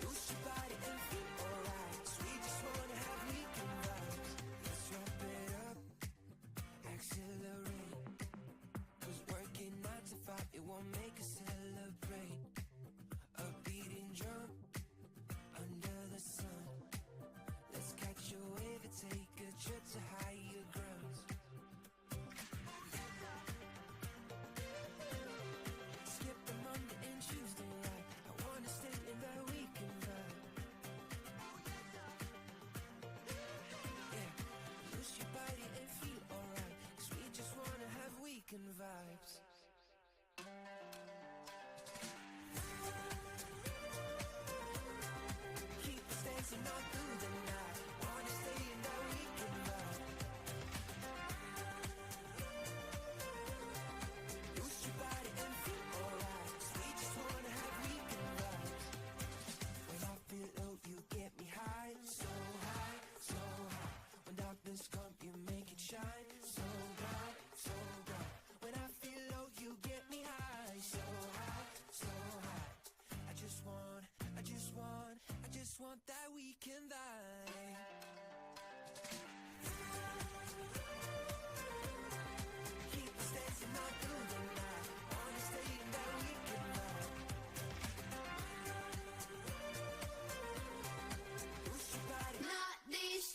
Lose your body and feel alright. 'Cause we just wanna have weekend vibes. Let's wrap it up, accelerate. 'Cause working 9 to 5, it won't make us celebrate. A beating drum under the sun. Let's catch a wave and take a trip to higher grounds. Skip the Monday and Tuesday ride. I wanna stay in that weekend vibe. Yeah, lose your body and feel alright. 'Cause we just wanna have weekend vibes. Keep us dancing all through the night. Wanna stay in that weekend vibe. Lose your body and feel alright. 'Cause we just wanna have weekend vibes. When I feel low, you get me high. So high, so high. When darkness comes, you make it shine. So bright, so bright. When I feel low, you get me high. So high, so high. I just want that weekend vibe. Keep us dancing all through the night. Wanna stay in that weekend vibe. Lose your body. Not these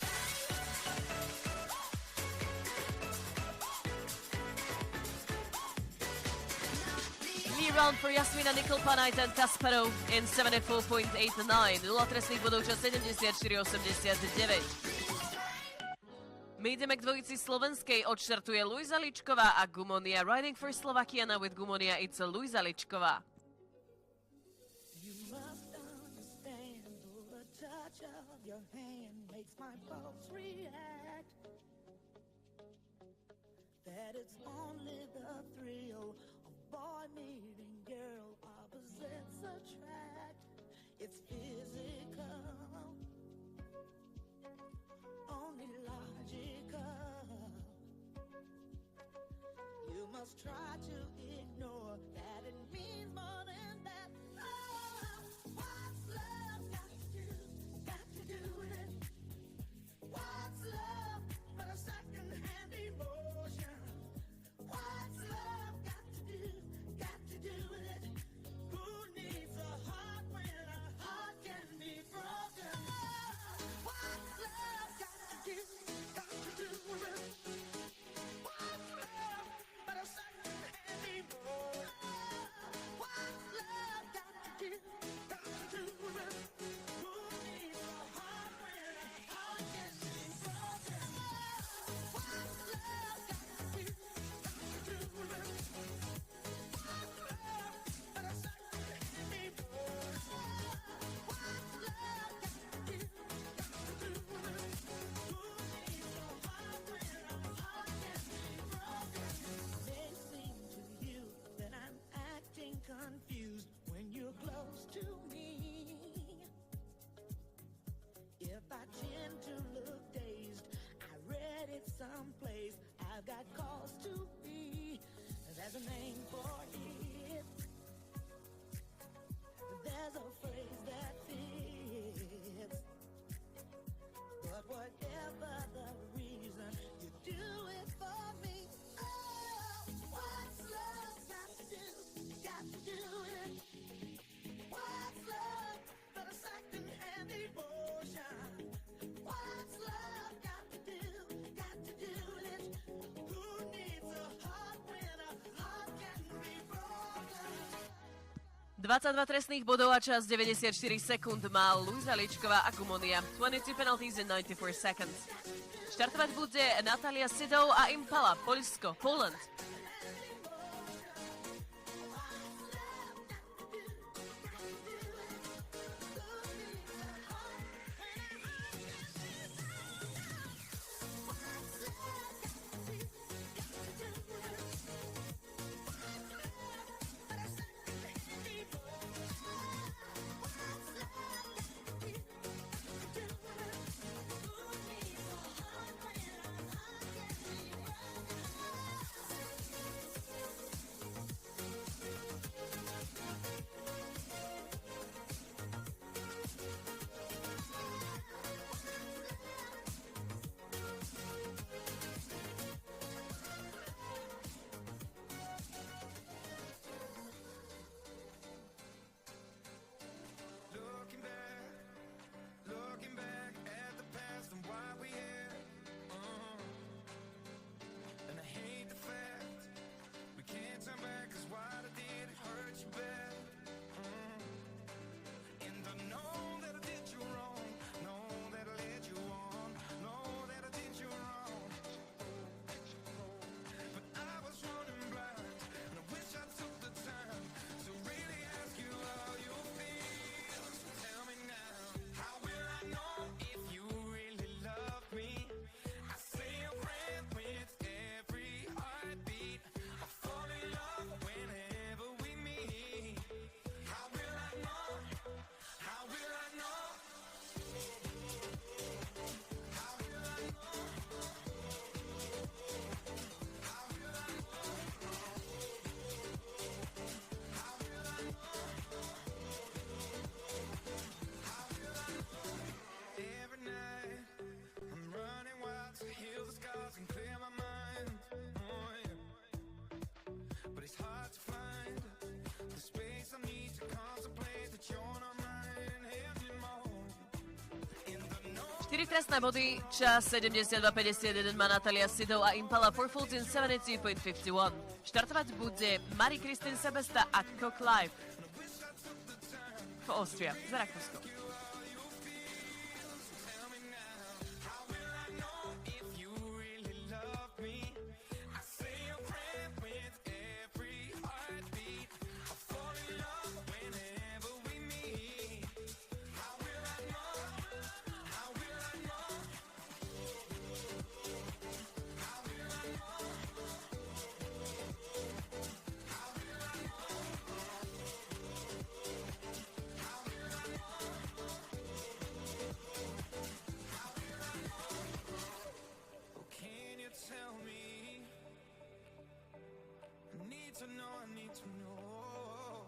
Lead round for Jasmina Nicol Panajte and Kasparov in 74.89. 0 trestných bodov, čas 74.89. My ideme k dvojici slovenskej, odštartuje Luisa Ličková a Gumonia. Riding for Slovakiana with Gumonia, it's Luisa Ličková. You must understand, the touch of your hand makes my pulse react. That it's only the thrill of boy meeting girl, opposites attract. It's physical, only logical. You must try to ignore that it means more than that. Oh, what's love got to do with it? What's love but a second-hand emotion? What's love got to do with it? Who needs a heart when a heart can be broken? What's love got to do with it? What's love but a second-hand emotion? What's love got to do with it? Who needs a heart when a heart can be broken? What's love got to do with it? What's love but a second-hand emotion? What's love got to do with it? Who needs a heart when a heart can be broken? May seem to you that I'm acting confused when you're close to me. If I tend to look dazed, I read it someplace. I've got cause to be. There's a name for it. There's a phrase that fits. But whatever the reason, you do it for me. Oh, what's love got to do with it? What's love but a second-hand emotion? What's love got to do with it? Who needs a heart when a heart can be broken? 22 trestných bodov a čas 94 sekúnd má Luisa Ličková a Gumonia. 22 penalties in 94 seconds. Štartovat bude Natalia Sidou a Impala, Polsko, Poland. Looking back at the past and why we here. And I hate the fact we can't turn back, 'cause what I did it hurt you bad. And I know that I did you wrong, know that I led you on, know that I did you wrong. But I was running blind, and I wish I took the time to really ask you how you feel. So tell me now, how will I know if you really love me? I say a prayer with every heartbeat. I fall in love whenever we meet. How will I know? How will I know? How will I know? How will I know? How will I know? How will I know? Every night I'm running wild to heal the scars and clear my mind. Oh, yeah. But it's hard to find the space I need to contemplate that you're not mine anymore. In the know 4 trestné body, čas 72.51 má Natalia Sidou a Impala for Fools in 72.51. Štartovat bude Marie-Christine Sebesta a Cook Life v Austria, za Rakúsko. tell me now, how will I know if you really love me? I say a prayer with every heartbeat. I fall in love whenever we meet. How will I know? How will I know? How will I know? How will I know? How will I know? Oh, can you tell me? I need to know, I need to know.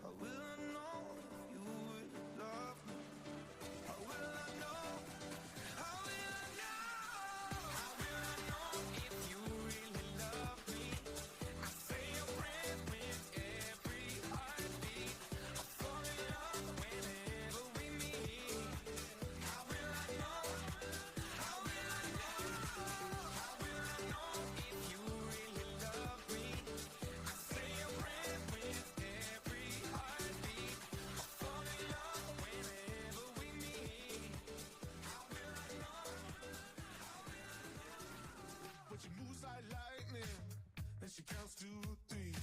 How will I know if you would love me? How will I know? How will I know? How will I know if you really love me? I say a prayer with every heartbeat. I fall in love whenever we meet. How will I know? How will I know? How will I know if you really love me? I say a prayer with every heartbeat. I fall in love whenever we meet. How will I know? But she moves like lightning, and she counts to 3.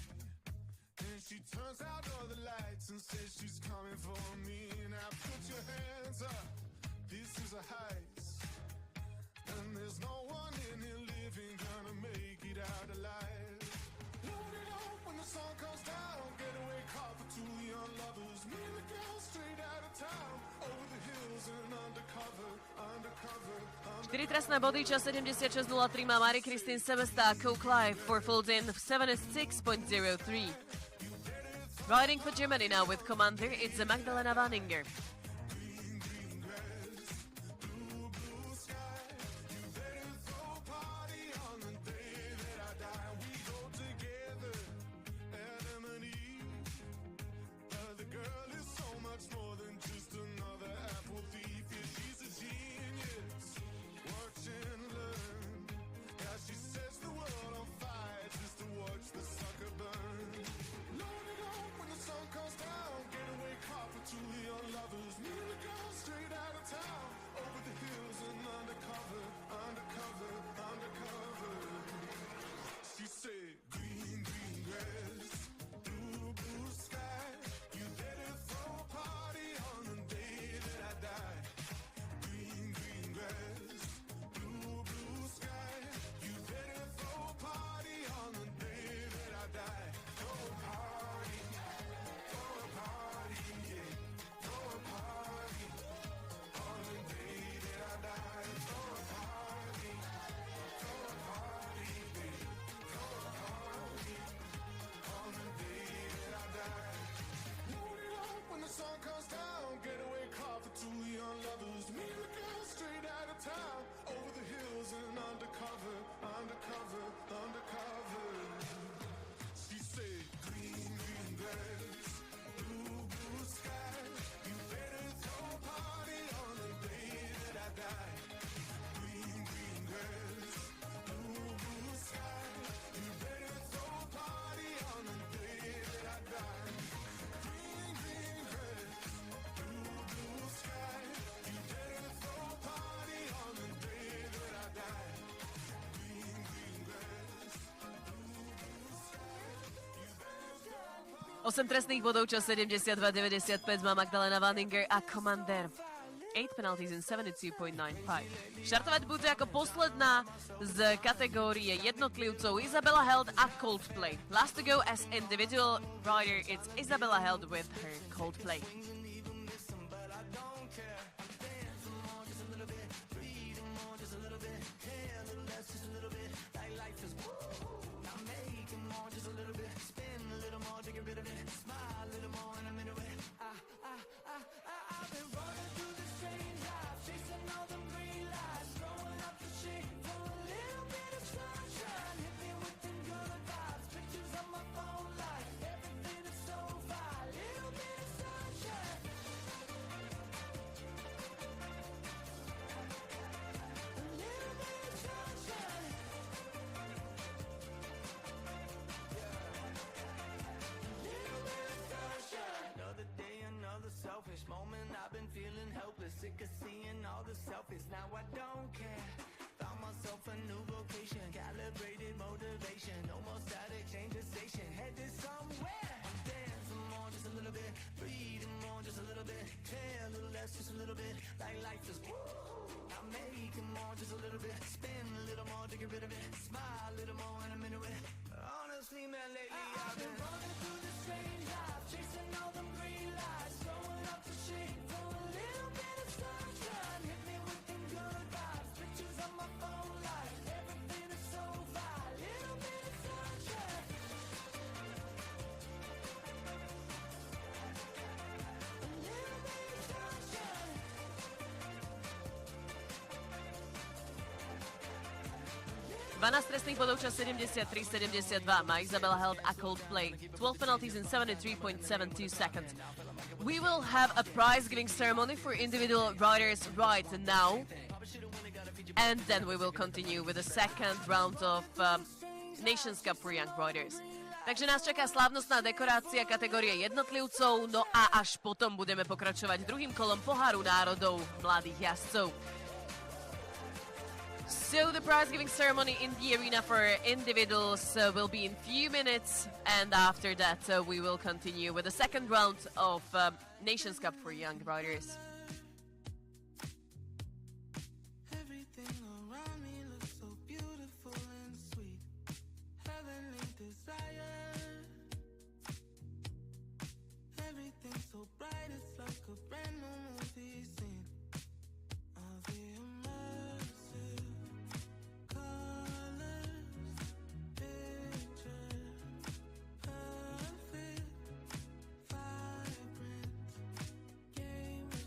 Then she turns out all the lights and says she's coming for me. Now put your hands up, this is a heist. And there's no one in here living gonna make it out alive. Load it up when the sun comes down, getaway car for 2 young lovers. Me and the girl straight out of town, over the hills and undercover. 4 trestné body, čas 76.03 má Marie-Christine Sebesta a Cook Life for Fools in 76.03. Riding for Germany now with Commander, it's Magdalena Wanninger. Load it up when the sun comes down, getaway car for 2 young lovers. undercover, undercover, undercover. She said, green, green grass, blue, blue sky. You better throw a party on the day that I die. Green, green grass, blue, blue sky. You better throw a party on the day that I die. Green, green grass, blue, blue sky. You better throw a party on the day that I die. Green, green grass, blue, blue sky. You better throw a 8 trestných bodov, čo 72-95 má Magdalena Vandinger a Commander. 8 penalties in 72.95. Štartovať bude ako posledná z kategórie jednotlivcov Isabella Held a Coldplay. Last to go as individual rider, it's Isabella Held with her Coldplay. I've been running through the strange life, chasing all them green lights, throwing up the shit for a little bit of sunshine. Hit me with them good vibes, pictures on my phone like everything is so fine. Little bit of sunshine. A little bit of sunshine. Little bit of sunshine. Another day, another selfish moment. I've been feeling helpless, sick of seeing all the selfies. Now I don't care. Found myself a new vocation, calibrated motivation. No more static, change the station, headed somewhere. I'm dancing more, just a little bit. Breathing more, just a little bit. Care a little less, just a little bit. Like life is woo. I'm making more, just a little bit. Spin a little more to get rid of it. Smile a little more and I'm into it. Honestly, man, lately I've been running through the strange life, chasing all them green lights, throwing up the shit for a little bit of sunshine. Hit me with them good vibes, pictures on my phone like everything is so fine. Little bit of sunshine. A little bit of sunshine. 12 trestných bodov, čas 73-72 má Isabella Held a Coldplay. 12 penalties in 73.72 seconds. We will have a prize-giving ceremony for individual riders right now. And then we will continue with the second round of Nations Cup for Young Riders. Takže nás čaká slávnostná dekorácia kategórie jednotlivcov, no a až potom budeme pokračovať druhým kolom poháru národov mladých jazdcov. So the prize-giving ceremony in the arena for individuals will be in few minutes, and after that we will continue with the second round of Nations Cup for Young Riders. Everything around me looks so beautiful and sweet. Heavenly desire. Everything so bright, it's like a brand new movie scene. All the immersive colors, picture perfect, vibrant, game was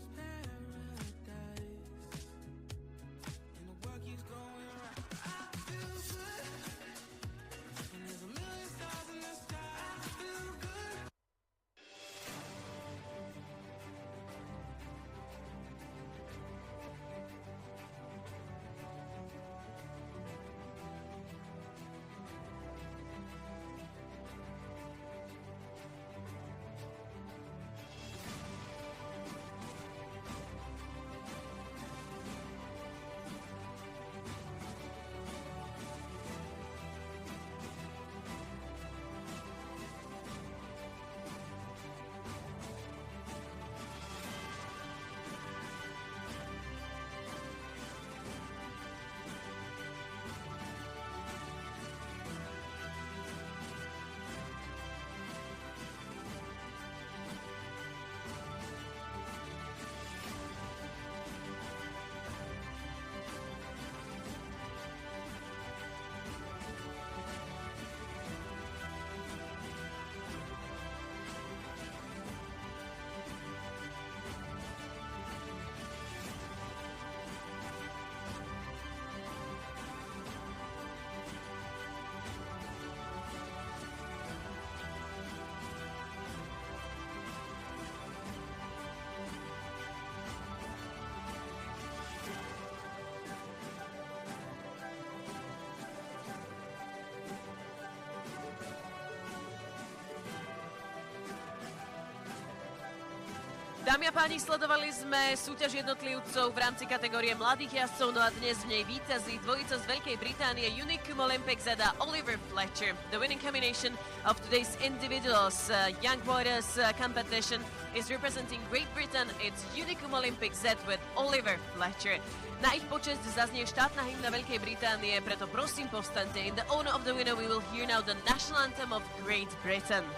Dámy a páni, sledovali sme súťaž jednotlivcov v rámci kategórie mladých jazdcov, no a dnes v nej víťazí dvojica z Veľkej Británie, Unicum Olympics a Oliver Fletcher. The winning combination of today's individuals Young Riders competition is representing Great Britain. It's Unicum Olympic Z with Oliver Fletcher. Na ich počesť zaznie štátna hymna Veľkej Británie, preto prosím povstaňte. In the honor of the winner we will hear now the national anthem of Great Britain.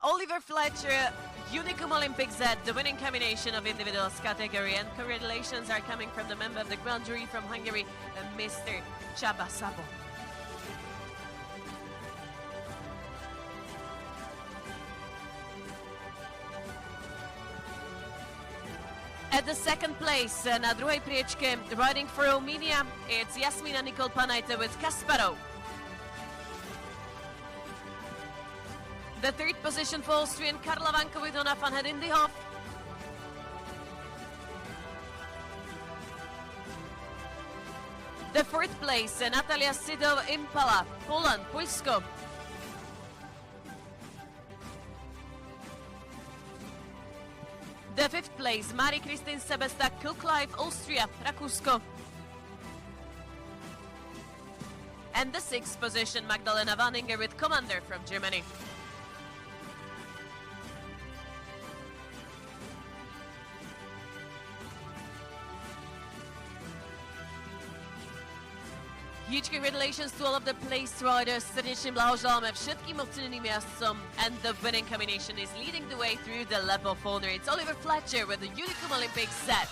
Oliver Fletcher, Unicum Olympic Z, the winning combination of individuals category, and congratulations are coming from the member of the Grand Jury from Hungary, Mr. Csaba Sabo. At the second place, na druhej priečke, riding for Romania, it's Jasmina Nicole Panajte with Kasparov. The third position for Austrian Karla Vankovitona van Hedindyhoff. The fourth place, Natalia Sidov Impala, Poland, Polsko. The fifth place, Marie-Christine Sebesta, Kilklife, Austria, Rakúsko. And the sixth position, Magdalena Wanninger with Commander from Germany. Huge congratulations to all of the place riders. Srdečne blahoželáme všetkým oceneným jazdcom. And the winning combination is leading the way through the lap of honor. It's Oliver Fletcher with the Unicum Olympic set.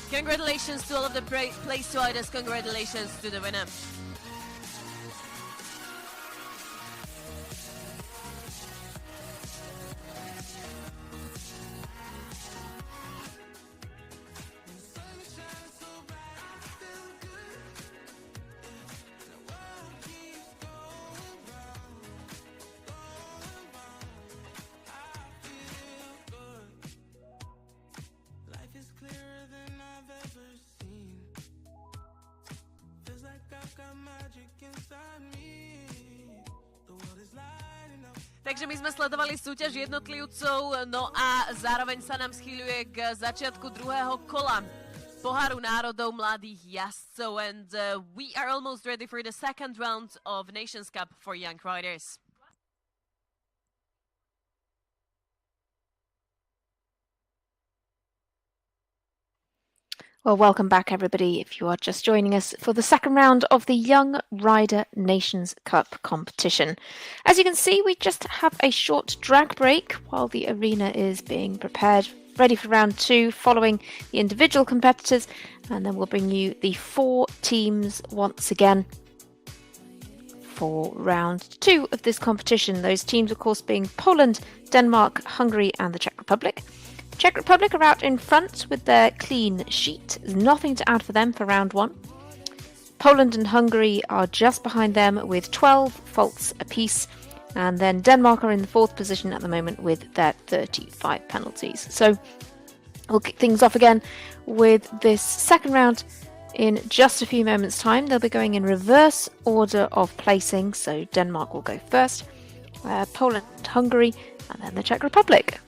Congratulations to all of the place riders. Congratulations to the winner. Takže my sme sledovali súťaž jednotlivcov, no a zároveň sa nám schýľuje k začiatku druhého kola Poháru národov mladých jazdcov, and we are almost ready for the second round of Nations Cup for young riders. Well, welcome back, everybody, if you are just joining us for the second round of the Young Rider Nations Cup competition. As you can see, we just have a short drag break while the arena is being prepared, ready for round two, following the individual competitors, and then we'll bring you the four teams once again for round two of this competition. Those teams, of course, being Poland, Denmark, Hungary, and the Czech Republic. Czech Republic are out in front with their clean sheet. There's nothing to add for them for round one. Poland and Hungary are just behind them with 12 faults apiece. And then Denmark are in the fourth position at the moment with their 35 penalties. So we'll kick things off again with this second round in just a few moments' time. They'll be going in reverse order of placing. So Denmark will go first. Poland, Hungary, and then the Czech Republic.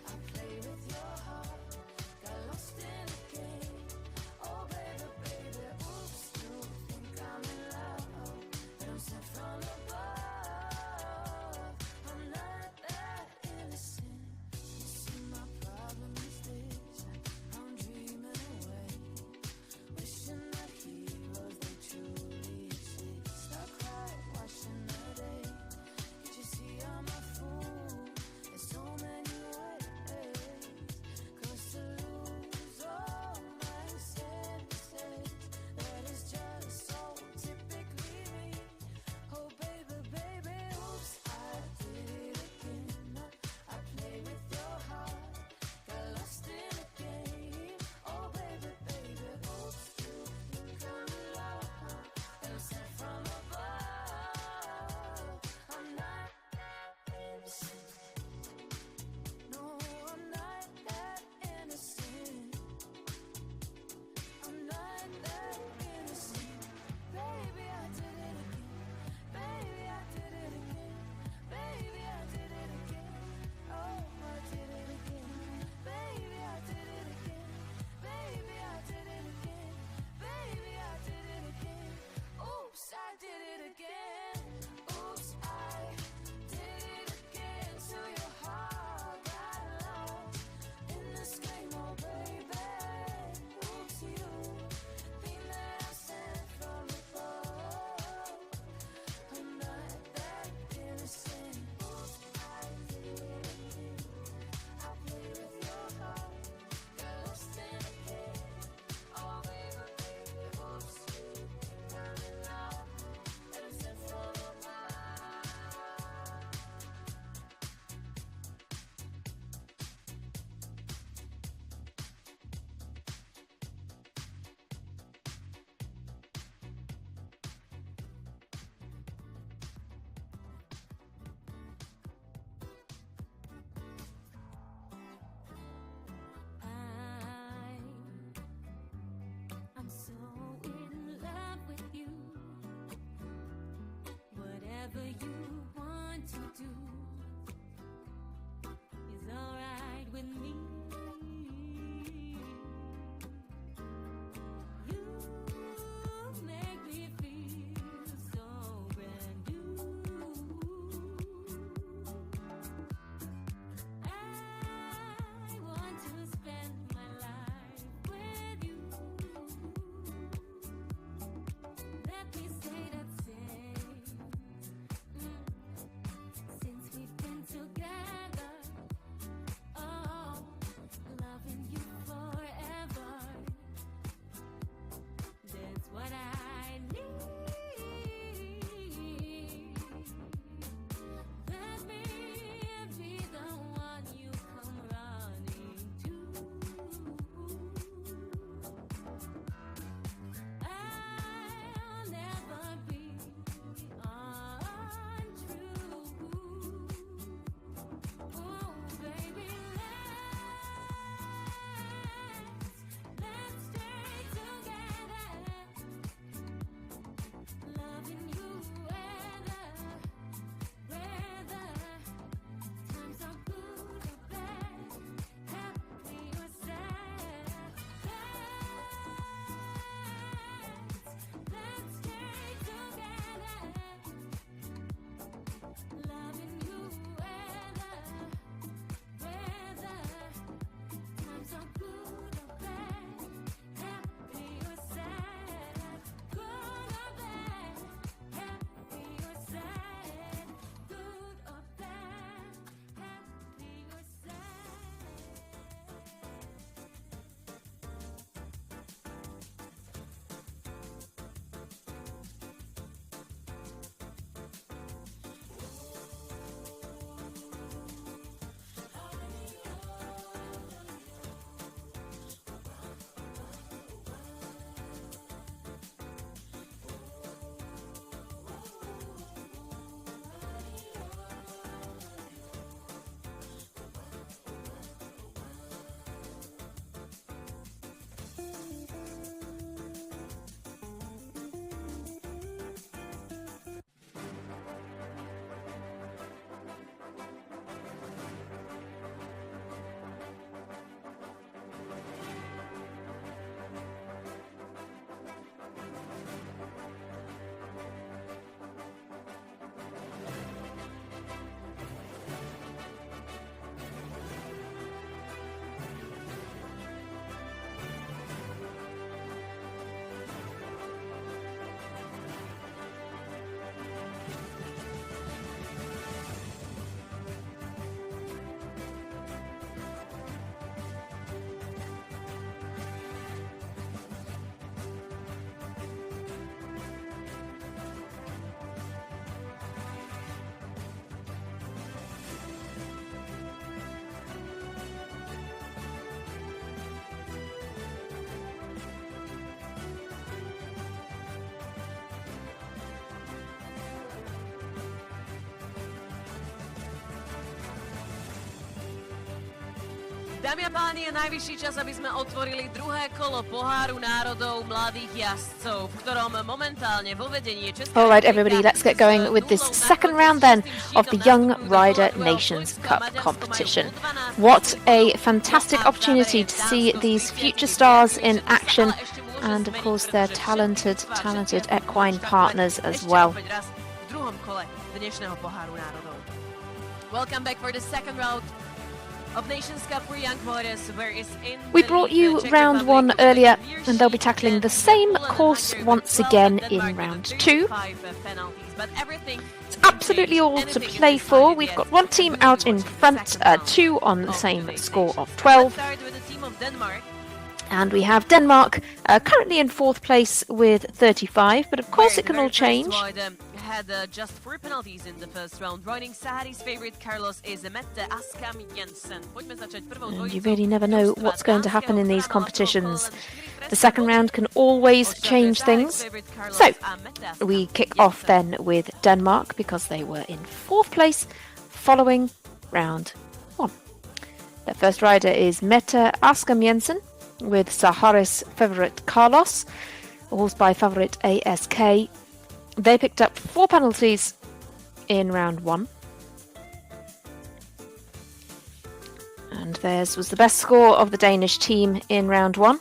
Dámy a páni, je najvyšší čas, aby sme otvorili druhé kolo poháru národov mladých jazdcov, v ktorom momentálne vo vedení je Česká All right, everybody, let's get going with this second round then of the Young Rider Nations Cup competition. What a fantastic opportunity to see these future stars in action, and of course their talented equine partners as well. V druhom kole dnešného poháru národov. Welcome back for the second round of Nations Cup for Young Riders, where is in We the brought lead, you Czech round Republic one with earlier, Leadership and they'll be tackling the same Poland and course Hungary once with 12, again and in Denmark round with two. 35 penalties, but everything It's absolutely all to play for. We've got one team out in front, two on the same score of 12. Let's start with the team of Denmark. And we have Denmark currently in fourth place with 35, but of course it can all change. Had just 4 penalties in the first round. Riding Sahari's favorite Carlos is Mette Askam Jensen. Poďme začať prvou And you dvojicou. really never know what's going to happen in these competitions. The second round can always change things. So, we kick off then with Denmark because they were in fourth place following round one. Their first rider is Mette Askam Jensen with Sahari's favorite Carlos, horse by favorite ASK. They picked up 4 penalties in round one. And theirs was the best score of the Danish team in round one.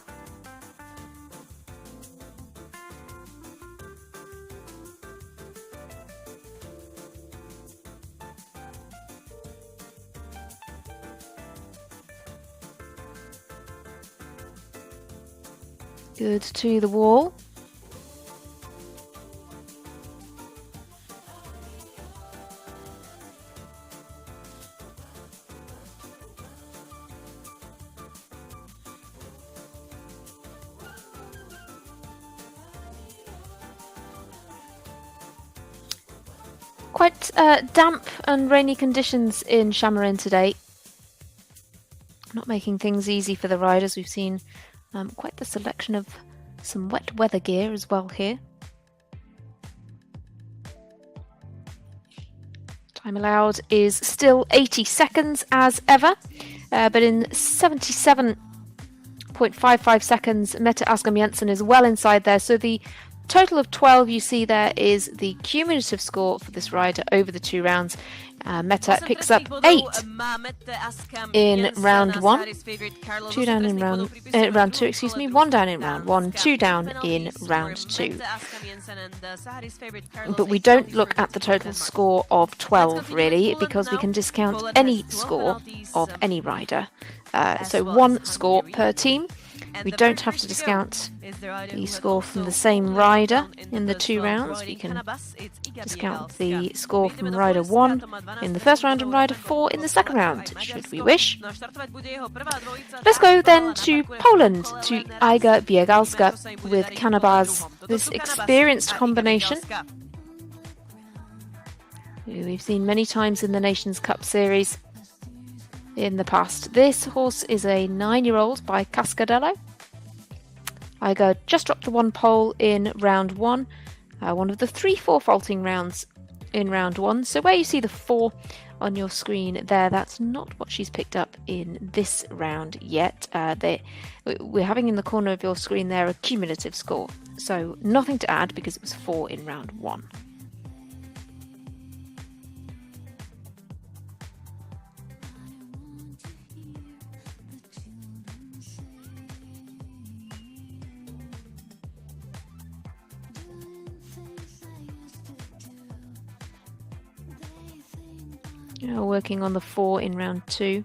Good to the wall. Quite damp and rainy conditions in Samorin today. Not making things easy for the riders. We've seen quite the selection of some wet weather gear as well here. Time allowed is still 80 seconds as ever, but in 77.55 seconds, Mette Askam Jensen is well inside there. So the total of 12 you see there is the cumulative score for this rider over the 2 rounds. Mette picks up 8 in round 1, 2 down in round 2, excuse me, 1 down in round 1, 2 down in round 2. But we don't look at the total score of 12 really, because we can discount any score of any rider. So 1 score per team. We don't have to discount the score from the same rider in the 2 rounds. We can discount the score from rider 1 in the first round and rider 4 in the second round, should we wish. Let's go then to Poland, to Iga Biegalska with Kanabaz, this experienced combination who we've seen many times in the Nations Cup series in the past. This horse is a 9-year-old by Cascadello. Iga just dropped the 1 pole in round 1, one of the 3-4 faulting rounds in round 1. So where you see the 4 on your screen there, that's not what she's picked up in this round yet. We're having in the corner of your screen there a cumulative score, so nothing to add because it was 4 in round 1. Working on the 4 in round 2.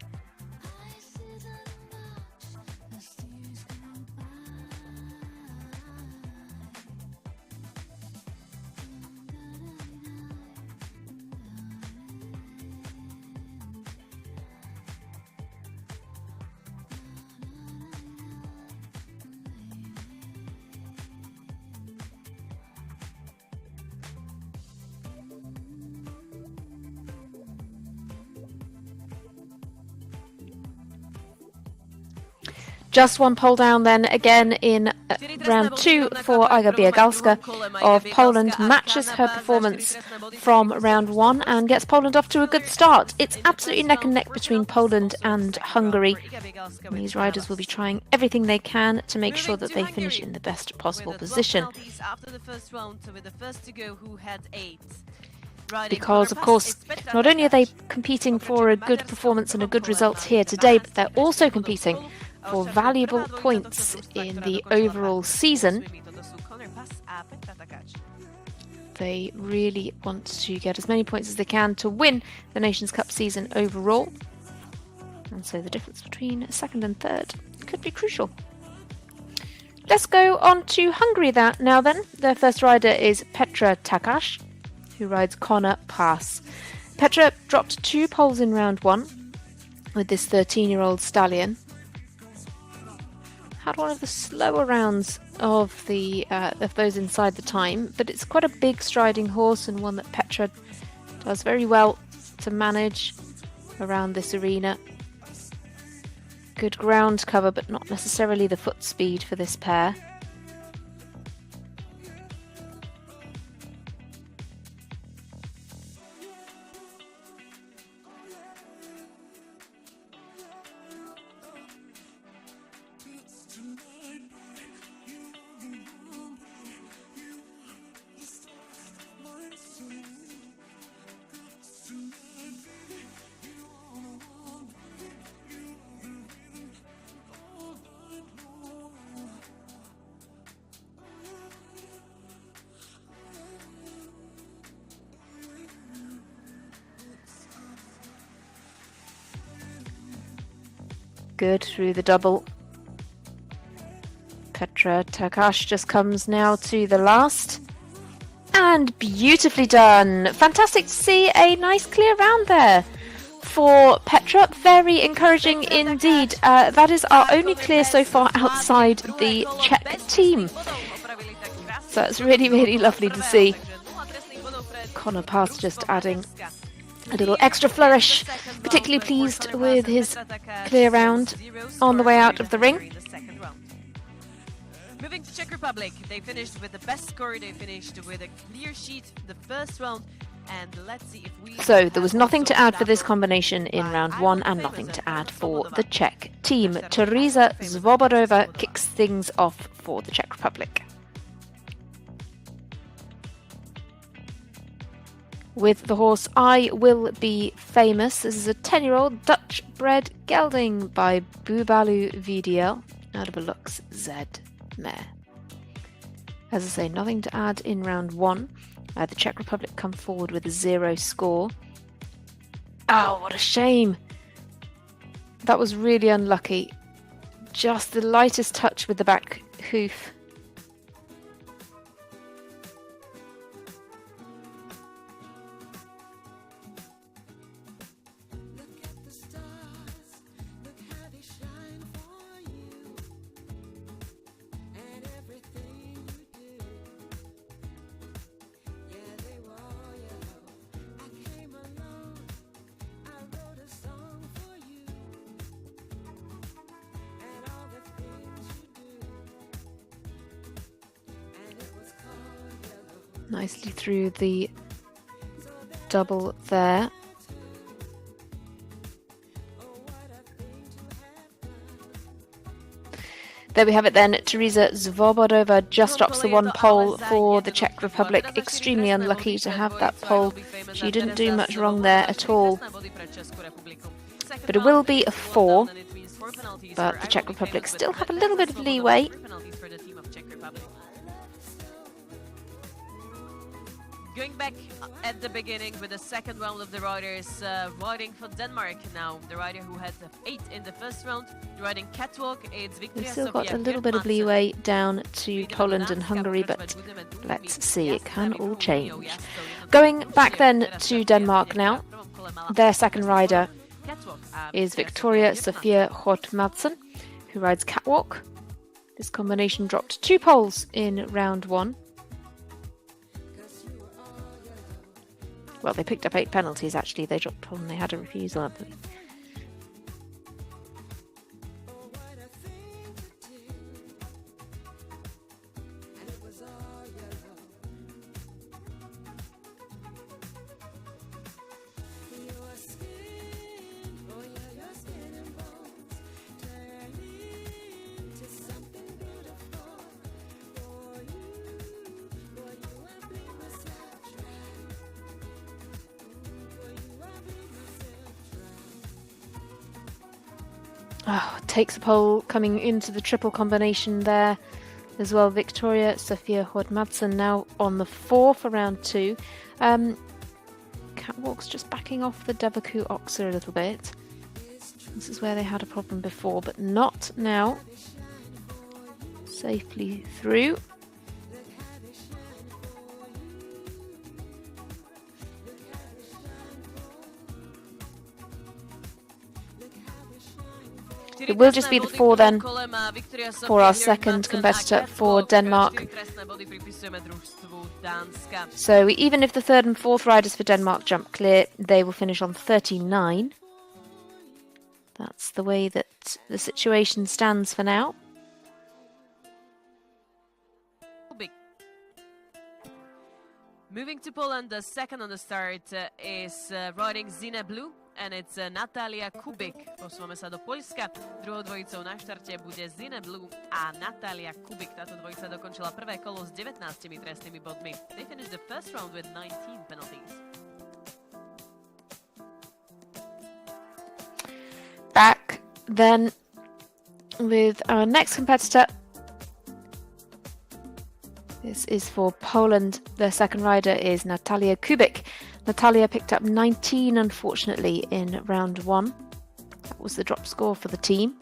Just one pole down then again in round 2 for Iga Biegalska of Poland. Matches her performance from round 1 and gets Poland off to a good start. It's absolutely neck and neck between Poland and Hungary. And these riders will be trying everything they can to make sure that they finish in the best possible position. Because, of course, not only are they competing for a good performance and a good result here today, but they're also competing for valuable points in the overall season. They really want to get as many points as they can to win the Nations Cup season overall. And so the difference between second and third could be crucial. Let's go on to Hungary now then. Their first rider is Petra Takacs, who rides Connor Pass. Petra dropped 2 poles in round 1 with this 13-year-old stallion. Had one of the slower rounds of those inside the time, but it's quite a big striding horse and one that Petra does very well to manage around this arena. Good ground cover, but not necessarily the foot speed for this pair. Good through the double. Petra Takacs just comes now to the last. And beautifully done. Fantastic to see a nice clear round there for Petra. Very encouraging indeed. That is our only clear so far outside the Czech team. So that's really, really lovely to see. Connor Pass just adding a little extra flourish. Particularly pleased with his clear round on the way out of the ring. Moving to Czech Republic, they finished with the best score. They finished with a clear sheet the first round. And let's see if we... So there was nothing to add for this combination in round 1 and nothing to add for the Czech team. Teresa Svobodova kicks things off for the Czech Republic. With the horse I Will Be Famous. This is a 10-year-old Dutch-bred gelding by Bubalu VDL out of a Lux Z mare. As I say, nothing to add in round 1. The Czech Republic come forward with a 0 score. Oh, what a shame. That was really unlucky. Just the lightest touch with the back hoof. Nicely through the double there. There we have it then. Teresa Svobodova just drops the 1 pole for the Czech Republic. Extremely unlucky to have that pole. She didn't do much wrong there at all. But it will be a 4. But the Czech Republic still have a little bit of leeway. Going back at the beginning with the second round of the riders riding for Denmark now. The rider who had 8 in the first round, riding Catwalk, it's Victoria. We've still got a little bit of leeway down to Poland and Hungary, but let's see, it can all change. Going back then to Denmark now. Their second rider is Victoria Sofia Hjort-Madsen, who rides Catwalk. This combination dropped 2 poles in round 1. Well, they picked up 8 penalties, actually. They dropped one and they had a refusal, I believe. Oh, takes a pole coming into the triple combination there as well. Victoria Sofia Hodmadsen now on the 4 for round 2. Catwalk's just backing off the Devaku Oxa a little bit. This is where they had a problem before, but not now. Safely through. It will just be the 4 then for our second competitor for Denmark. So even if the 3rd and 4th riders for Denmark jump clear, they will finish on 39. That's the way that the situation stands for now. Moving to Poland, the second on the start is riding Zine Blue. And it's Natalia Kubik. Posúvame sa do Poľska. Druhou dvojicou na štarte bude Zine Blue a Natalia Kubik. Táto dvojica dokončila prvé kolo s 19 trestnými bodmi. They finished the first round with 19 penalties. Back then with our next competitor. This is for Poland. Their second rider is Natalia Kubik. Natalia picked up 19, unfortunately, in round 1. That was the drop score for the team.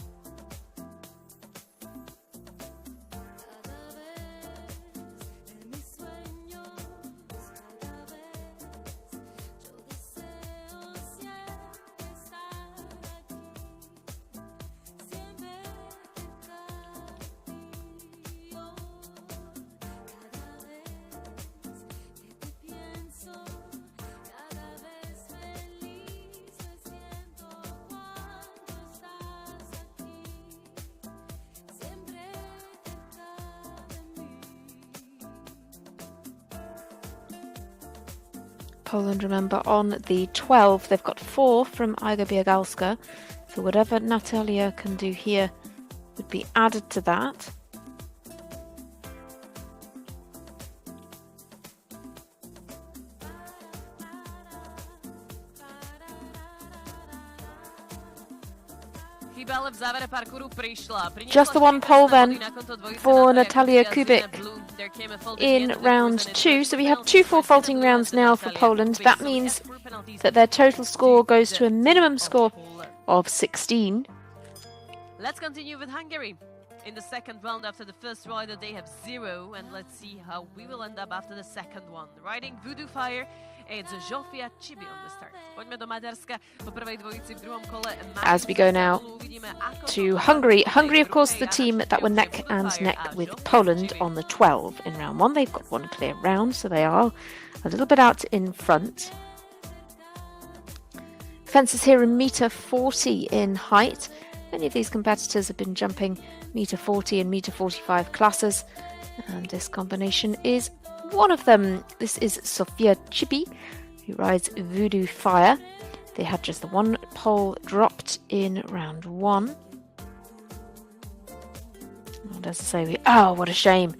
Poland, remember, on the 12. They've got 4 from Iga Biegalska. So whatever Natalia can do here would be added to that. Just the 1 pole then for Natalia Kubik in round 2. So we have 2 4 faulting rounds now for Poland. That means that their total score goes to a minimum score of 16. Let's continue with Hungary. In the second round, after the first rider, they have 0, and let's see how we will end up after the second one. Riding Voodoo Fire, it's Zsofia Chibi on the start. Poďme do Maďarska po prvej dvojici v druhom kole. As we go now to Hungary. Hungary, of course, the team that were neck and neck with Poland on the 12 in round 1. They've got 1 clear round, so they are a little bit out in front. Fences here in metre 40 in height. Many of these competitors have been jumping metre 40 and metre 45 classes, and this combination is one of them. This is Zsofia Chibi, who rides Voodoo Fire. They had just the 1 pole dropped in round 1. And as I say, oh, what a shame.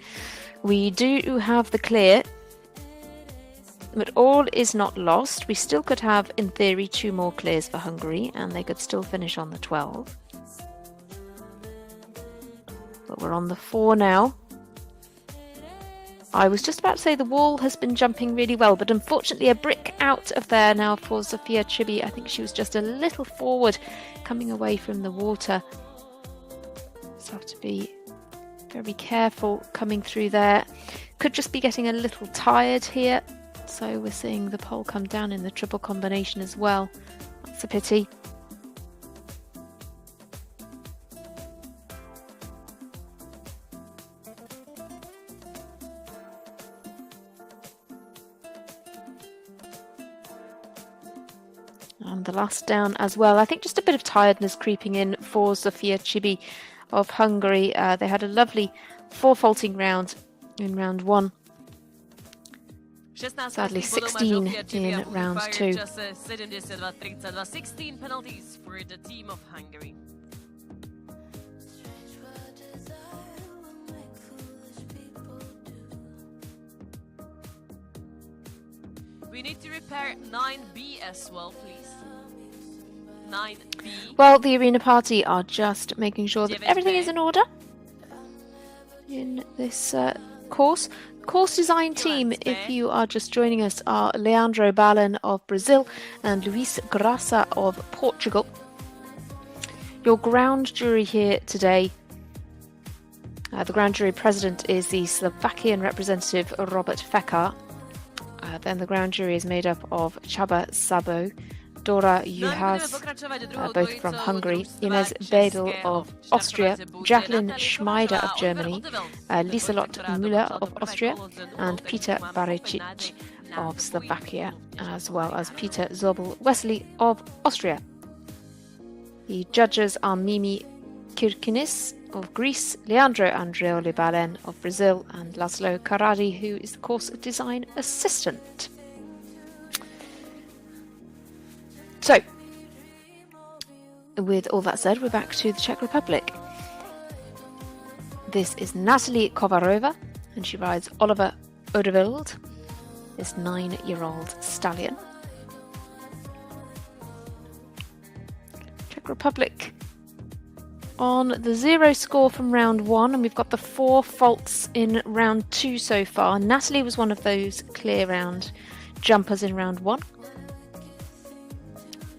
We do have the clear, but all is not lost. We still could have, in theory, 2 more clears for Hungary, and they could still finish on the 12. But we're on the 4 now. I was just about to say the wall has been jumping really well, but unfortunately a brick out of there now for Zsofia Chibi. I think she was just a little forward coming away from the water. So have to be very careful coming through there. Could just be getting a little tired here. So we're seeing the pole come down in the triple combination as well. That's a pity. And the last down as well. I think just a bit of tiredness creeping in for Zsofia Chibi of Hungary. They had a lovely 4 faulting round in round 1. Sadly 16 in round 2. 16 penalties for the team of Hungary. We need to repair 9B as well, please. 9B. Well, the arena party are just making sure that everything is in order in this course. Course design team, if you are just joining us, are Leandro Balin of Brazil and Luis Graça of Portugal. Your ground jury here today, the ground jury president is the Slovakian representative Robert Fekar. Then the ground jury is made up of Csaba Sabo, Dora Juhas, both from Hungary, Ines Bedel of Austria, Jacqueline Schmeider of Germany, Lieselot Müller of Austria, and Peter Barecic of Slovakia, as well as Peter Zobel Wesley of Austria. The judges are Mimi Kirkinis of Greece, Leandro Andreoli Balen of Brazil, and Laszlo Karadi, who is the course design assistant. So, with all that said, we're back to the Czech Republic. This is Natalie Kovarova, and she rides Oliver Odewild, this 9-year-old stallion. Czech Republic on the 0 score from round 1, and we've got the 4 faults in round 2 so far. Natalie was one of those clear round jumpers in round 1.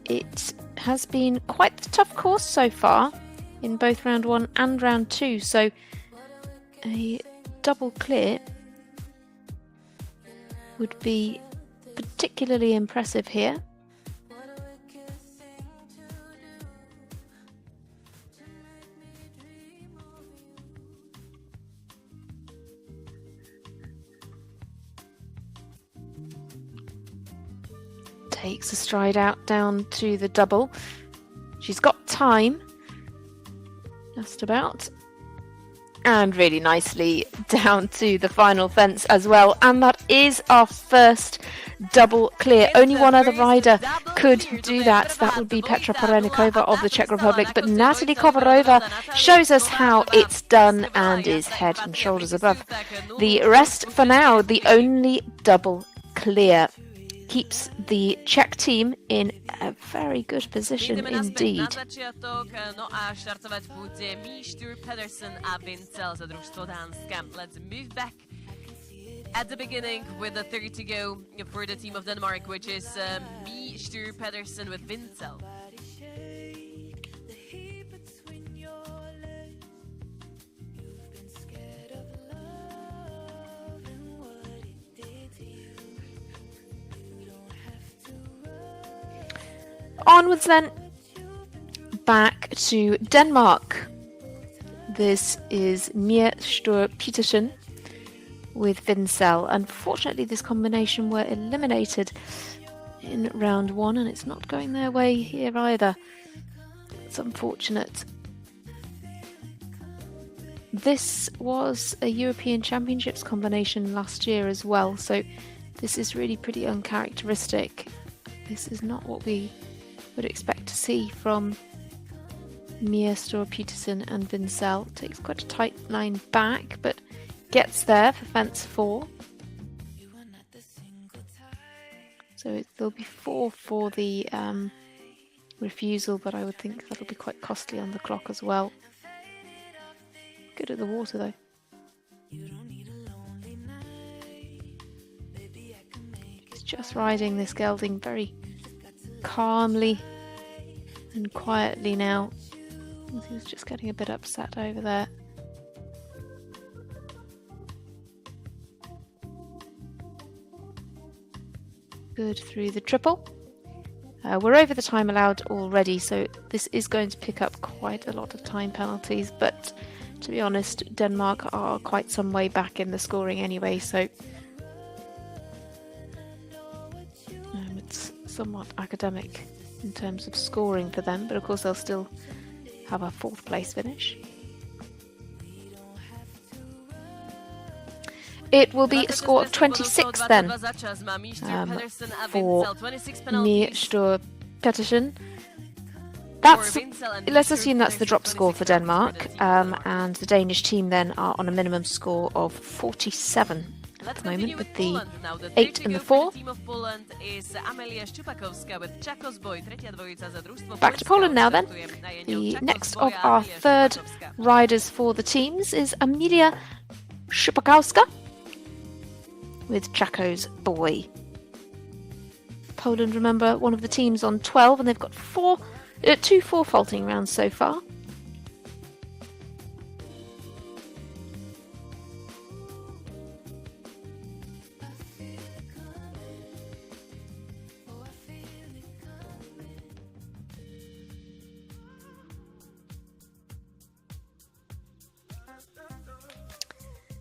It has been quite the tough course so far in both round 1 and round 2, so a double clear would be particularly impressive here. Takes a stride out down to the double. She's got time, just about, and really nicely down to the final fence as well. And that is our first double clear. Only one other rider could do that. That would be Petra Porenikova of the Czech Republic. But Natalie Kovarova shows us how it's done and is head and shoulders above the rest for now. The only double clear keeps the Czech team in a very good position indeed. Let's move back at the beginning with the 30 to go for the team of Denmark, which is me, Sture Pedersen with Vincel. Onwards then, back to Denmark. This is Mia Sture Petersen with Vincel. Unfortunately, this combination were eliminated in round 1, and it's not going their way here either. It's unfortunate. This was a European Championships combination last year as well, so this is really pretty uncharacteristic. This is not what we would expect to see from Mia Sture Petersen and Vincel. Takes quite a tight line back, but gets there for fence 4. So there'll be 4 for the refusal, but I would think that'll be quite costly on the clock as well. Good at the water though. He's just riding this gelding very calmly and quietly now. He was just getting a bit upset over there. Good through the triple. We're over the time allowed already, so this is going to pick up quite a lot of time penalties, but to be honest, Denmark are quite some way back in the scoring anyway, so it's somewhat academic in terms of scoring for them, but of course they'll still have a 4th place finish. It will be a score of 26 then for Mia Sture Petersen. Let's assume that's the drop score for Denmark, and the Danish team then are on a minimum score of 47 Let's the moment continue with with the Poland now. The 8 third and to the go for 4. the team of Poland is Amelia Szczupakowska with Czechos Boy. Tretia dwojica za drużstwo Back to Polska. Poland now then. Startuje na jenią The Czechos next Boy, of a our Amelia third Szczupakowska. riders for the teams is Emilia Szupakowska with Czechos Boy. Poland, remember, one of the teams on 12, and they've got 2 four-faulting rounds so far.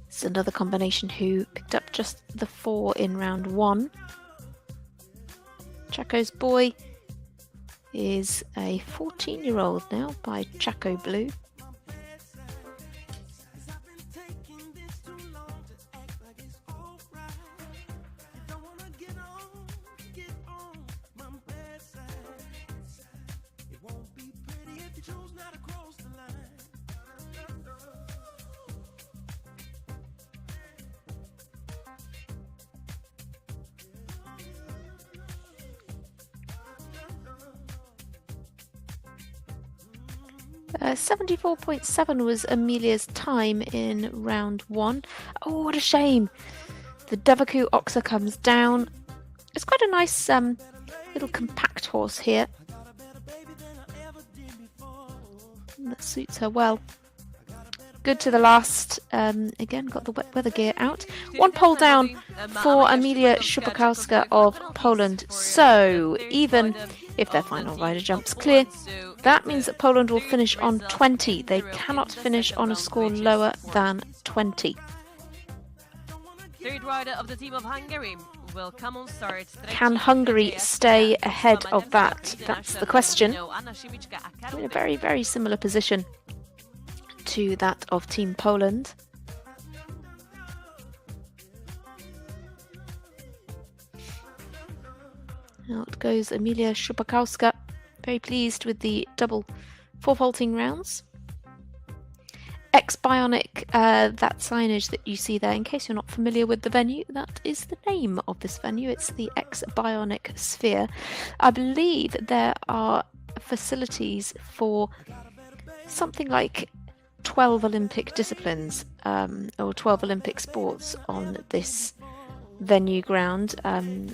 It's another combination who picked up just the 4 in round 1. Chaco's Boy is a 14-year-old now by Chaco Blue. Uh, 74.7 was Amelia's time in round 1. Oh, what a shame. The Devaku Oxa comes down. It's quite a nice little compact horse here. That suits her well. Good to the last. Again, got the wet weather gear out. 1 pole down for Emilia Szupakowska of Poland. So, even if their final rider jumps clear, that means that Poland will finish on 20. They cannot finish on a score lower than 20. Third rider of the team of Hungary will come on start. Can Hungary stay ahead of that? That's the question. In a very, very similar position to that of Team Poland. Out goes Emilia Szupakowska. Very pleased with the double 4-faulting rounds. X-Bionic, that signage that you see there, in case you're not familiar with the venue, that is the name of this venue. It's the X-Bionic Sphere. I believe there are facilities for something like 12 Olympic disciplines or 12 Olympic sports on this venue ground.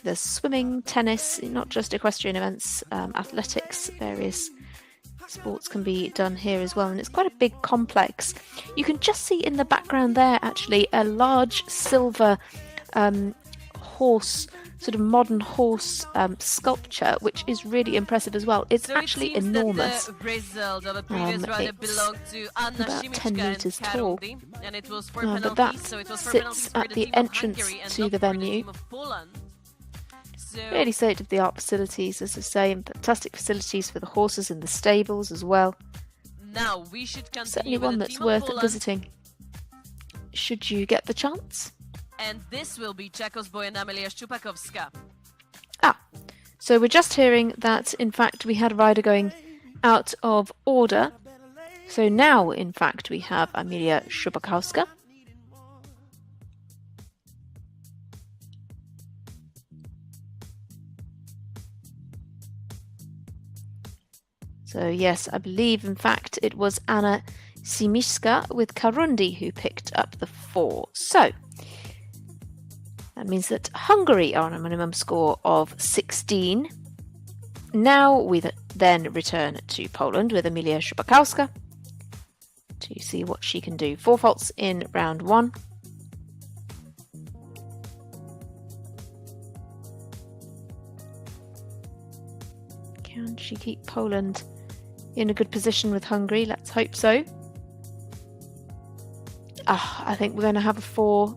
There's swimming, tennis, not just equestrian events, athletics, various sports can be done here as well, and it's quite a big complex. You can just see in the background there actually a large silver horse, sort of modern horse sculpture, which is really impressive as well. It's actually enormous. It's about 10 meters tall, but that sits at the entrance to the venue. Really state-of-the-art facilities, as I say, and fantastic facilities for the horses in the stables as well. Now we should Certainly one that's worth visiting, should you get the chance. And this will be Czechos Boy and Amelia Szczupakowska. So we're just hearing that, in fact, we had a rider going out of order. So now, in fact, we have Emilia Szupakowska. So yes, I believe, in fact, it was Anna Simiszka with Karundi who picked up the 4. So that means that Hungary are on a minimum score of 16. Now we then return to Poland with Emilia Szupakowska to see what she can do. 4 faults in round 1. Can she keep Poland in a good position with Hungary? Let's hope so. I think we're going to have a 4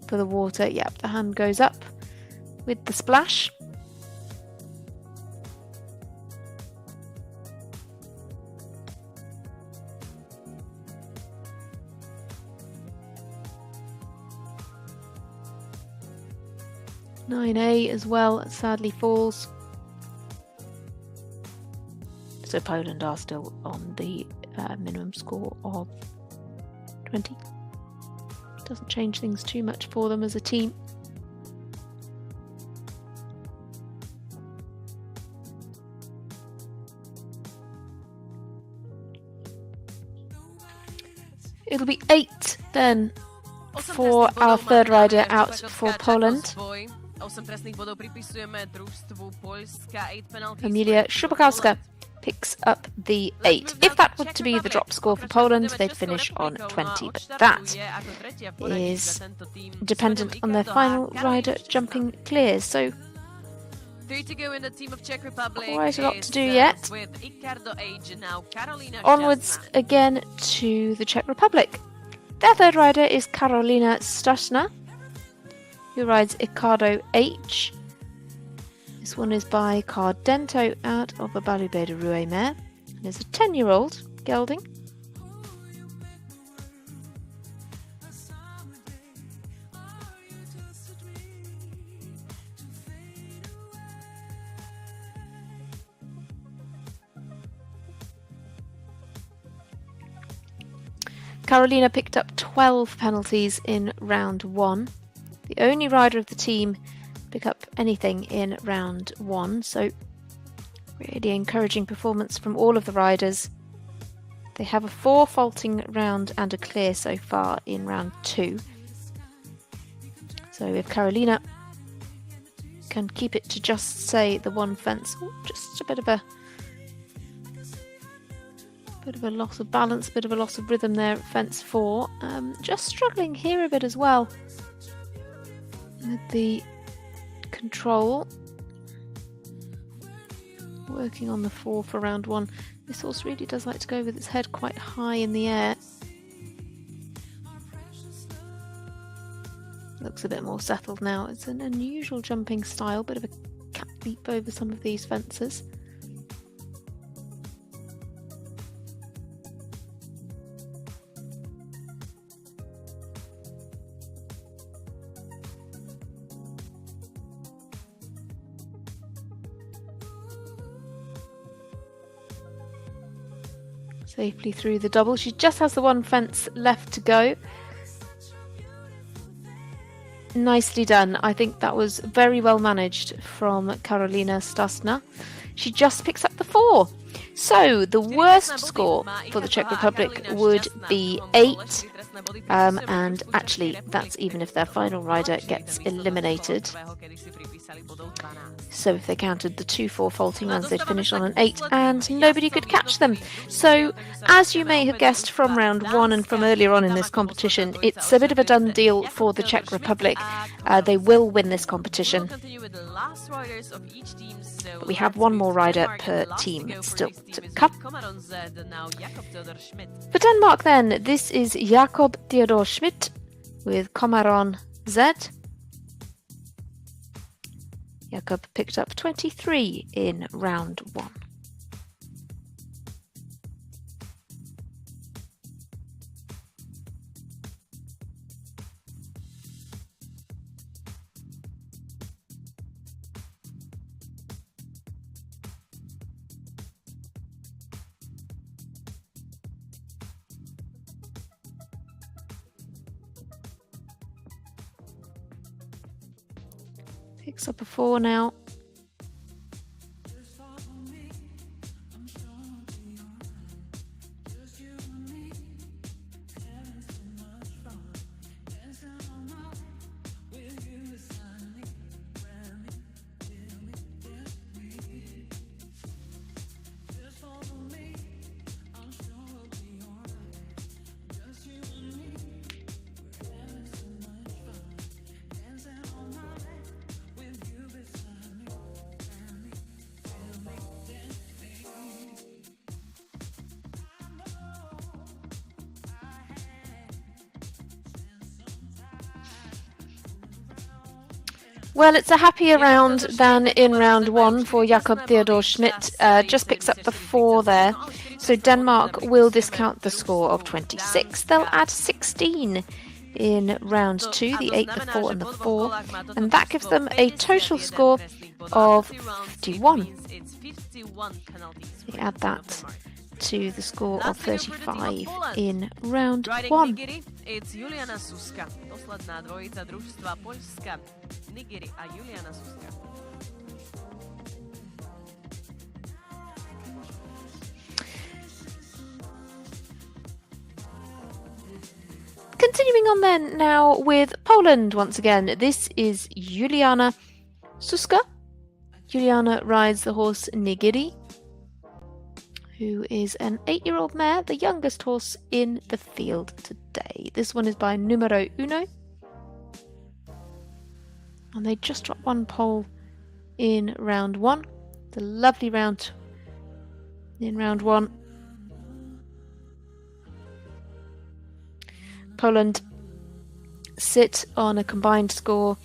for the water. Yep, the hand goes up with the splash. (9A) as well sadly falls. So Poland are still on the minimum score of 20. Doesn't change things too much for them as a team. It'll be 8 then for our third rider out for Poland. Emilia Szubakowska picks up the 8. If that were to be the drop score for Poland, they'd finish on 20, but that is dependent on their final rider jumping clear. So 3 to go in the team of Czech Republic. Quite a lot to do yet. Onwards again to the Czech Republic. Their third rider is Karolina Stasna, who rides Icaro H. This one is by Cardento out of a Balubeda Roue mare. And is a 10-year-old gelding. Karolina picked up 12 penalties in round 1. The only rider of the team pick up anything in round 1, so really encouraging performance from all of the riders. They have a 4 faulting round and a clear so far in round 2. So if Karolina can keep it to just say the one fence, just a bit of a loss of balance, a bit of a loss of rhythm there at fence 4. Just struggling here a bit as well with the control. Working on the 4 for round 1. This horse really does like to go with its head quite high in the air. Looks a bit more settled now. It's an unusual jumping style, bit of a cat leap over some of these fences. Safely through the double. She just has the one fence left to go. Nicely done. I think that was very well managed from Karolina Stasna. She just picks up the 4. So the worst score for the Czech Republic would be 8. And actually, that's even if their final rider gets eliminated. So if they counted the 2-4 faulting runs, they'd finish on an 8 and nobody could catch them. So as you may have guessed from round 1 and from earlier on in this competition, it's a bit of a done deal for the Czech Republic. They will win this competition. But we have one more rider per team still to come. For Denmark then, this is Jakob Theodor Schmidt with Komaron Z. Jakob picked up 23 in round 1. Picks up a 4 now. Well, it's a happier round than in round 1 for Jakob Theodor Schmidt. Just picks up the 4 there. So Denmark will discount the score of 26. They'll add 16 in round 2, the 8, the 4 and the 4. And that gives them a total score of 51. You add that to the score of Lastly, for the team of 35 Poland. in round Riding 1. Nigiri, it's Juliana Suska. Posledná dvojica družstva Poľska. Nigiri a Juliana Suska. Continuing on then now with Poland once again. This is Juliana Suska. Juliana rides the horse Nigiri, who is an 8-year-old mare, the youngest horse in the field today. This one is by Numero Uno. And they just dropped one pole in round 1. The lovely round in round 1. Poland sit on a combined score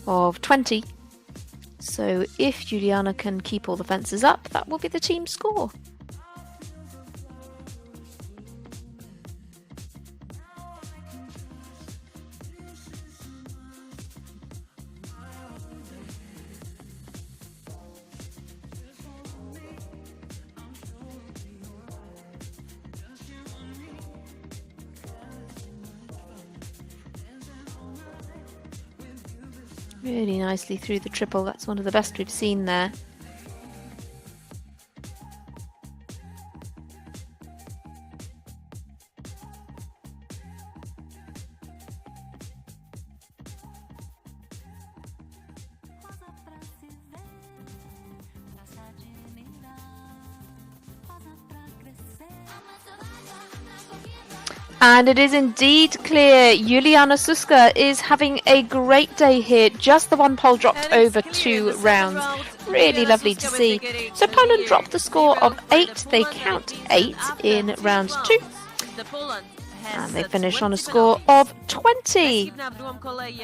of 20. So if Juliana can keep all the fences up, that will be the team score. Really nicely through the triple. That's one of the best we've seen there. And it is indeed clear Juliana Suska is having a great day here. Just the one pole dropped over 2 rounds. Really lovely to see. So Poland dropped the score of 8. They count 8 in round 2. And they finish on a score of 20.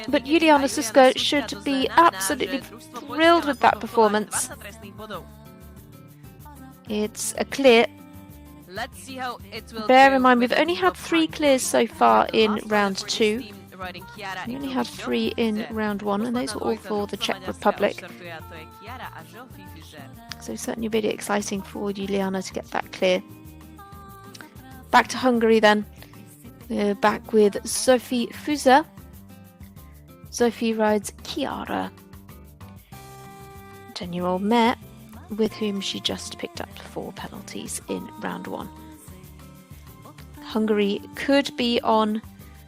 But Juliana Suska should be absolutely thrilled with that performance. It's a clear. Let's see how it will Bear go in mind, with we've the only team had of 3 Hungary. clears so far in Last round for this 2. team, riding Chiara We only i had Zofii 3 in Füze. round 1, and those were all for the Czech Posledná Republic. dvojica, ktorá štartuje, a to je Chiara a Zofii Füze. So certainly really exciting for Juliana to get that clear. Back to Hungary then. We're back with Zofii Füze. Zofii rides Chiara, 10-year-old mare, with whom she just picked up 4 penalties in round 1. Hungary could be on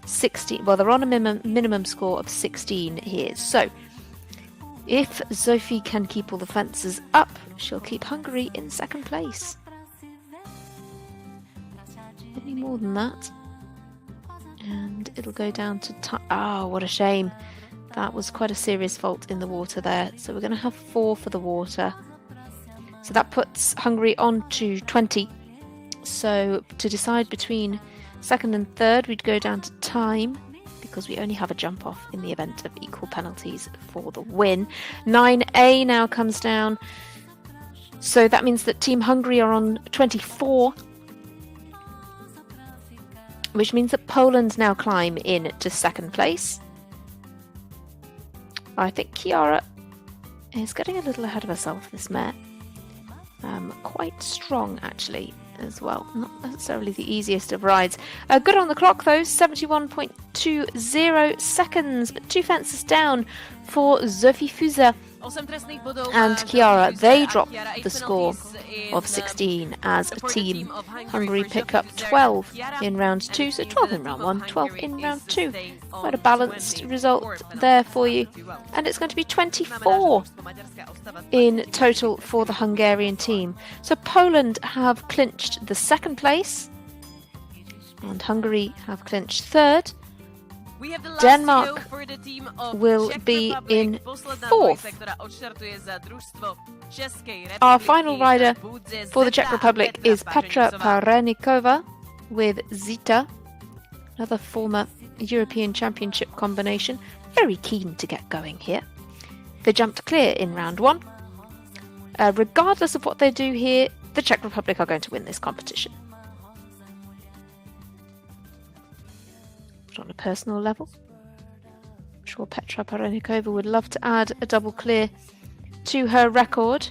16. Well, they're on a minimum score of 16 here. So if Zofii can keep all the fences up, she'll keep Hungary in 2nd place. Any more than that, and it'll go down to time. Oh, what a shame. That was quite a serious fault in the water there. So we're going to have 4 for the water. So that puts Hungary on to 20. So to decide between 2nd and 3rd, we'd go down to time, because we only have a jump off in the event of equal penalties for the win. 9A now comes down. So that means that Team Hungary are on 24, which means that Poland now climb in to 2nd place. I think Chiara is getting a little ahead of herself, this mare. Quite strong, actually, as well. Not necessarily the easiest of rides. Good on the clock, though. 71.20 seconds, but 2 fences down for Zofii Füze and Chiara. They drop the score of 16 as a team. Hungary pick up 12 in round 2, so 12 in round 1, 12 in round 2. Quite a balanced result there for you. And it's going to be 24 in total for the Hungarian team. So Poland have clinched the 2nd place, and Hungary have clinched 3rd. Denmark will be in 4th. Our final rider for the Czech Republic is Petra Parenikova with Zita, another former European Championship combination. Very keen to get going here. They jumped clear in round 1. Regardless of what they do here, the Czech Republic are going to win this competition. But on a personal level, I'm sure Petra Parenikova would love to add a double clear to her record.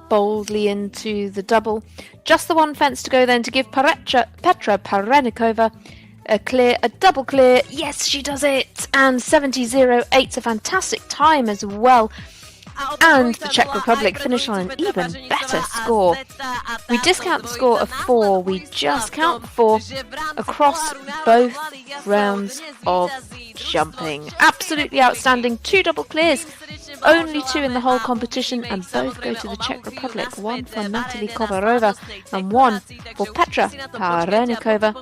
boldly into the double. Just the one fence to go then to give Petra Parenikova a double clear. Yes, she does it! And 70.08's a fantastic time as well. And the Czech Republic finish on an even better score. We discount the score of 4, we just count 4 across both rounds of jumping. Absolutely outstanding, 2 double clears, only 2 in the whole competition, and both go to the Czech Republic, 1 for Natalie Kovarova and 1 for Petra Parenikova.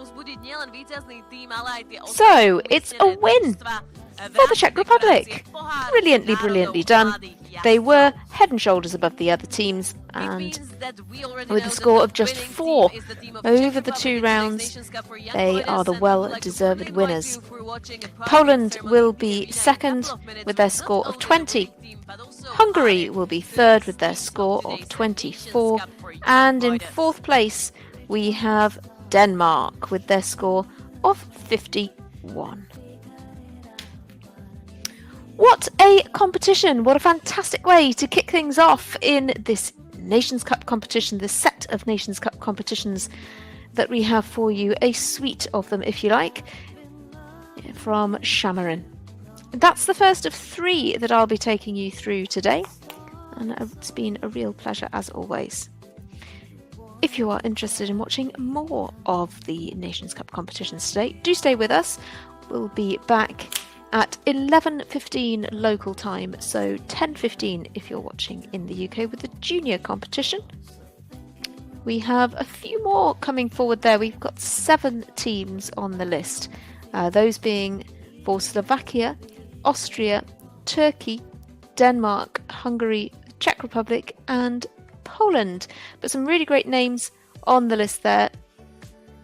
So, it's a win for the Czech Republic. Brilliantly done. They were head and shoulders above the other teams, and with a score of just 4 over the 2 rounds, they are the well-deserved winners. Poland will be second with their score of 20. Hungary will be third with their score of 24. And in 4th place, we have Denmark with their score of 51. What a competition! What a fantastic way to kick things off in this Nations Cup competition, this set of Nations Cup competitions that we have for you, a suite of them if you like, from Samorin. That's the first of 3 that I'll be taking you through today, and it's been a real pleasure as always. If you are interested in watching more of the Nations Cup competitions today, do stay with us. We'll be back at 11:15 local time, so 10:15 if you're watching in the UK with the junior competition. We have a few more coming forward there. We've got 7 teams on the list, those being for Slovakia, Austria, Turkey, Denmark, Hungary, Czech Republic and Poland. But some really great names on the list there.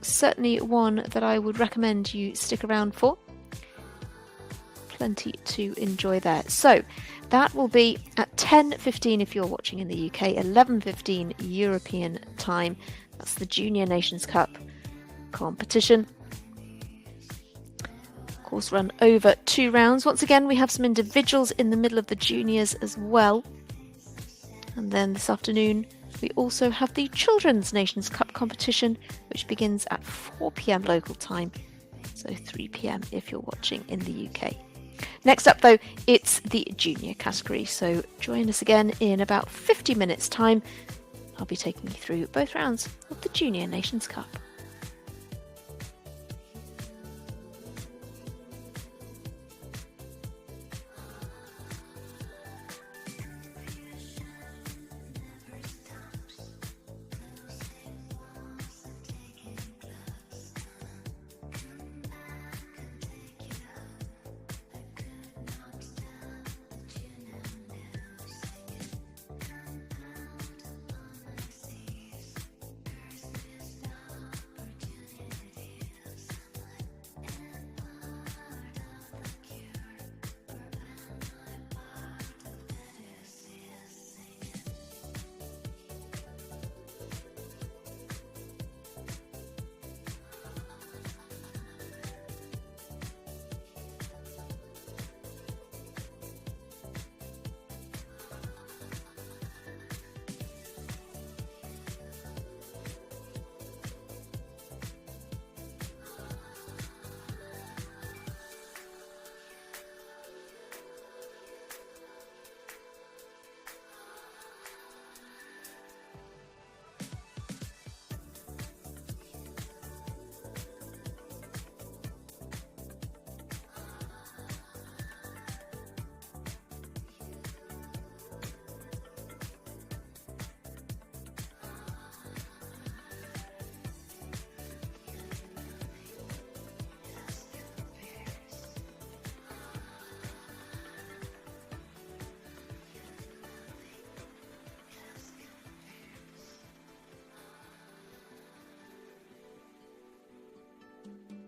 Certainly one that I would recommend you stick around for. Plenty to enjoy there. So that will be at 10:15 if you're watching in the UK, 11:15 European time. That's the Junior Nations Cup competition. Of course, run over 2 rounds. Once again, we have some individuals in the middle of the juniors as well. And then this afternoon, we also have the Children's Nations Cup competition, which begins at 4 p.m. local time, so 3 p.m. if you're watching in the UK. Next up, though, it's the junior category, so join us again in about 50 minutes' time. I'll be taking you through both rounds of the Junior Nations Cup.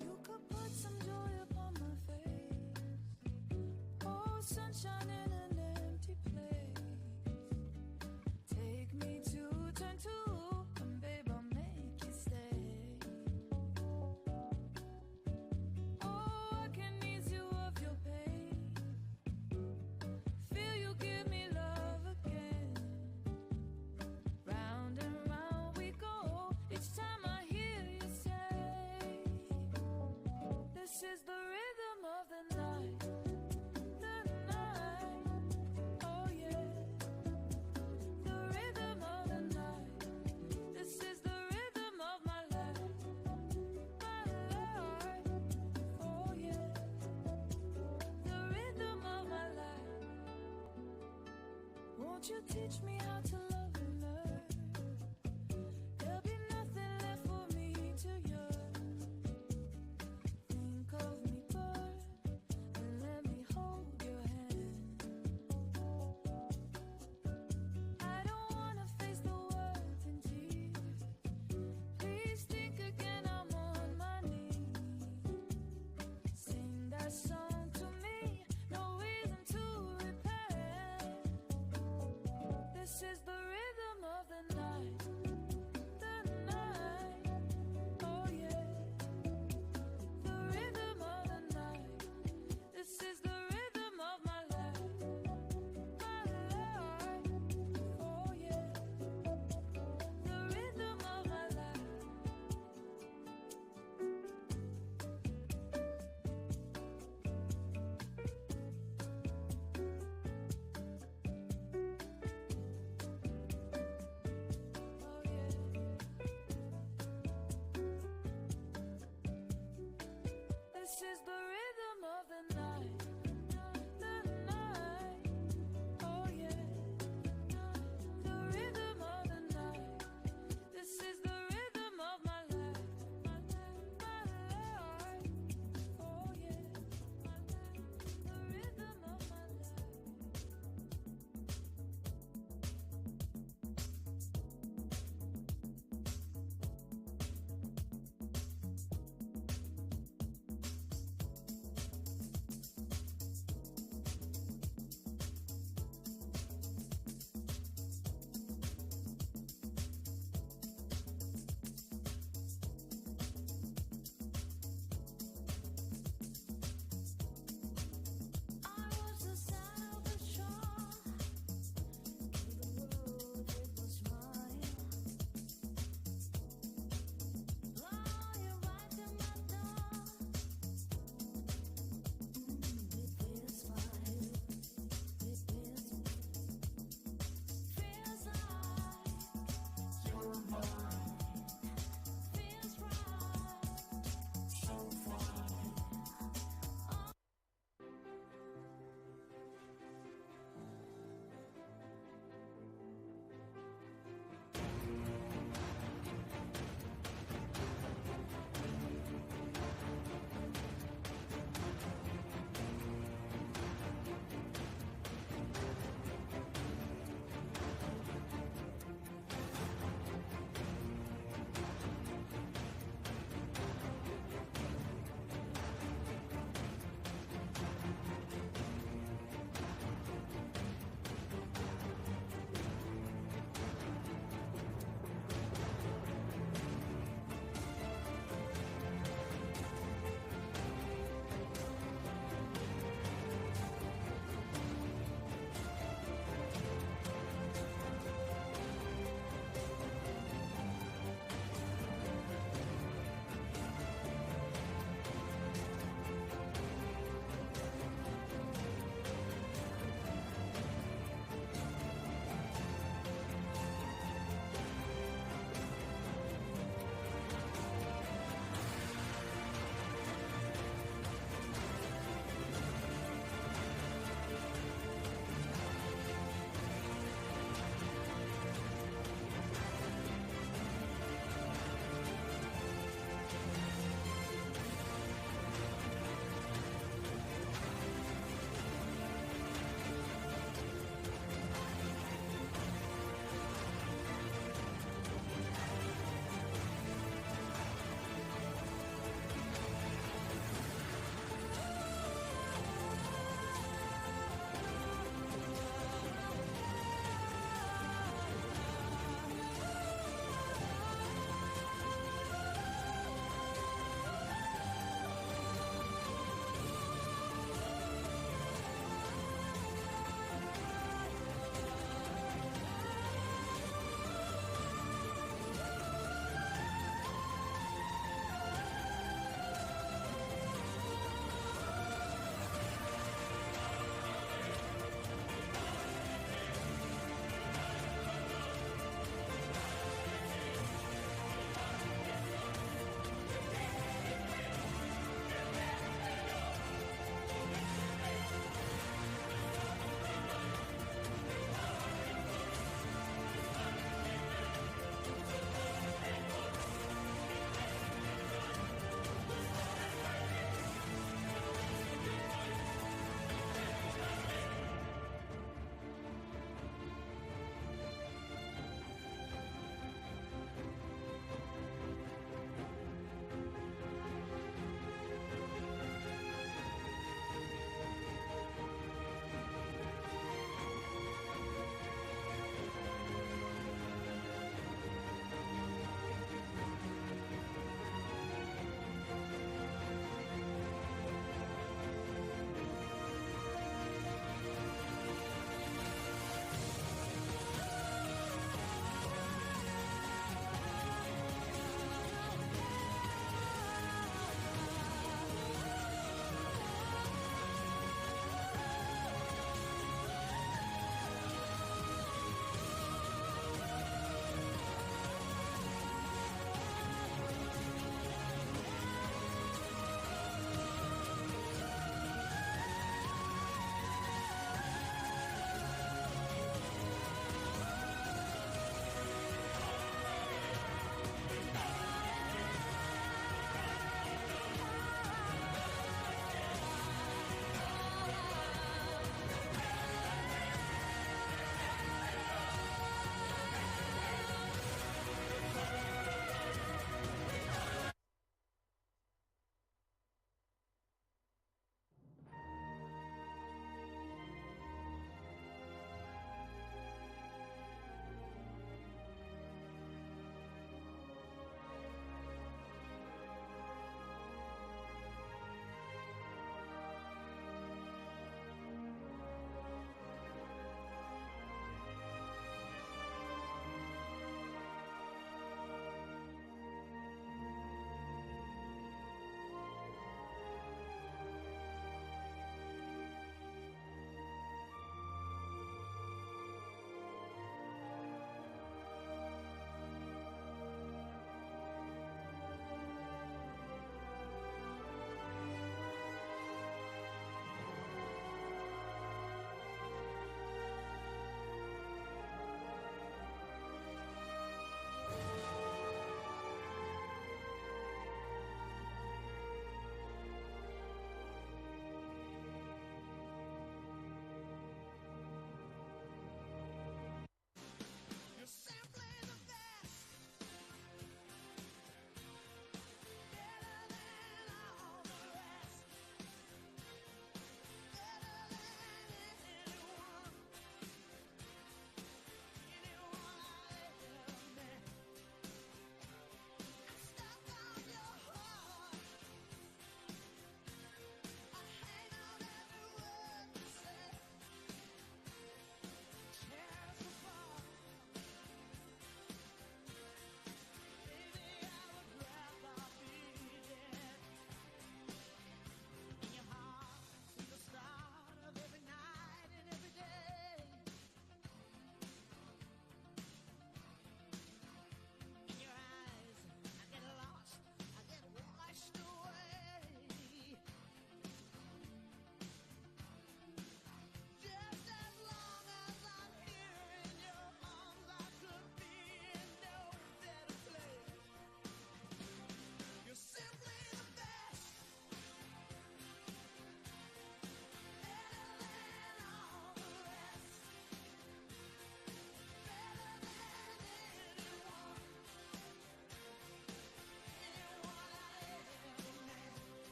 You could put some joy upon my face. Oh, sunshine in an empty place. Take me to turn 2, and babe, I'll make you stay. Oh, I can ease you of your pain. Feel you give me love again. Won't you teach me how to love and learn? There'll be nothing left for me to yearn. Think of me, bird, and let me hold your hand. I don't wanna face the world in tears. Please think again, I'm on my knees. Sing that song to me, no reason to repair. This is the rhythm of the night, oh yeah. The rhythm of the night, this is the rhythm of my life, oh yeah. The rhythm of my life.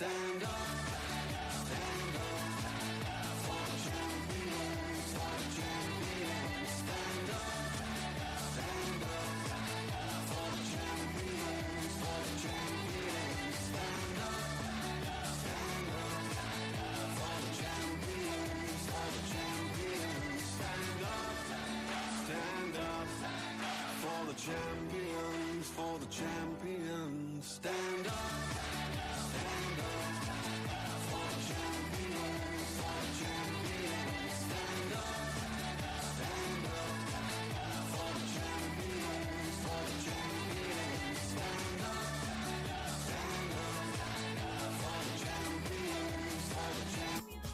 stand up, stand up for the champions, for the champions. Stand up, stand up for the champions, for the champions. Stand up, stand up for the champions, for the champions. Stand up, stand up for the champions, for the champions. Stand up, stand up for the champions, for the champions. Stand up, stand up for the champions, for the champions. Stand up, stand up for the champions, for the champions.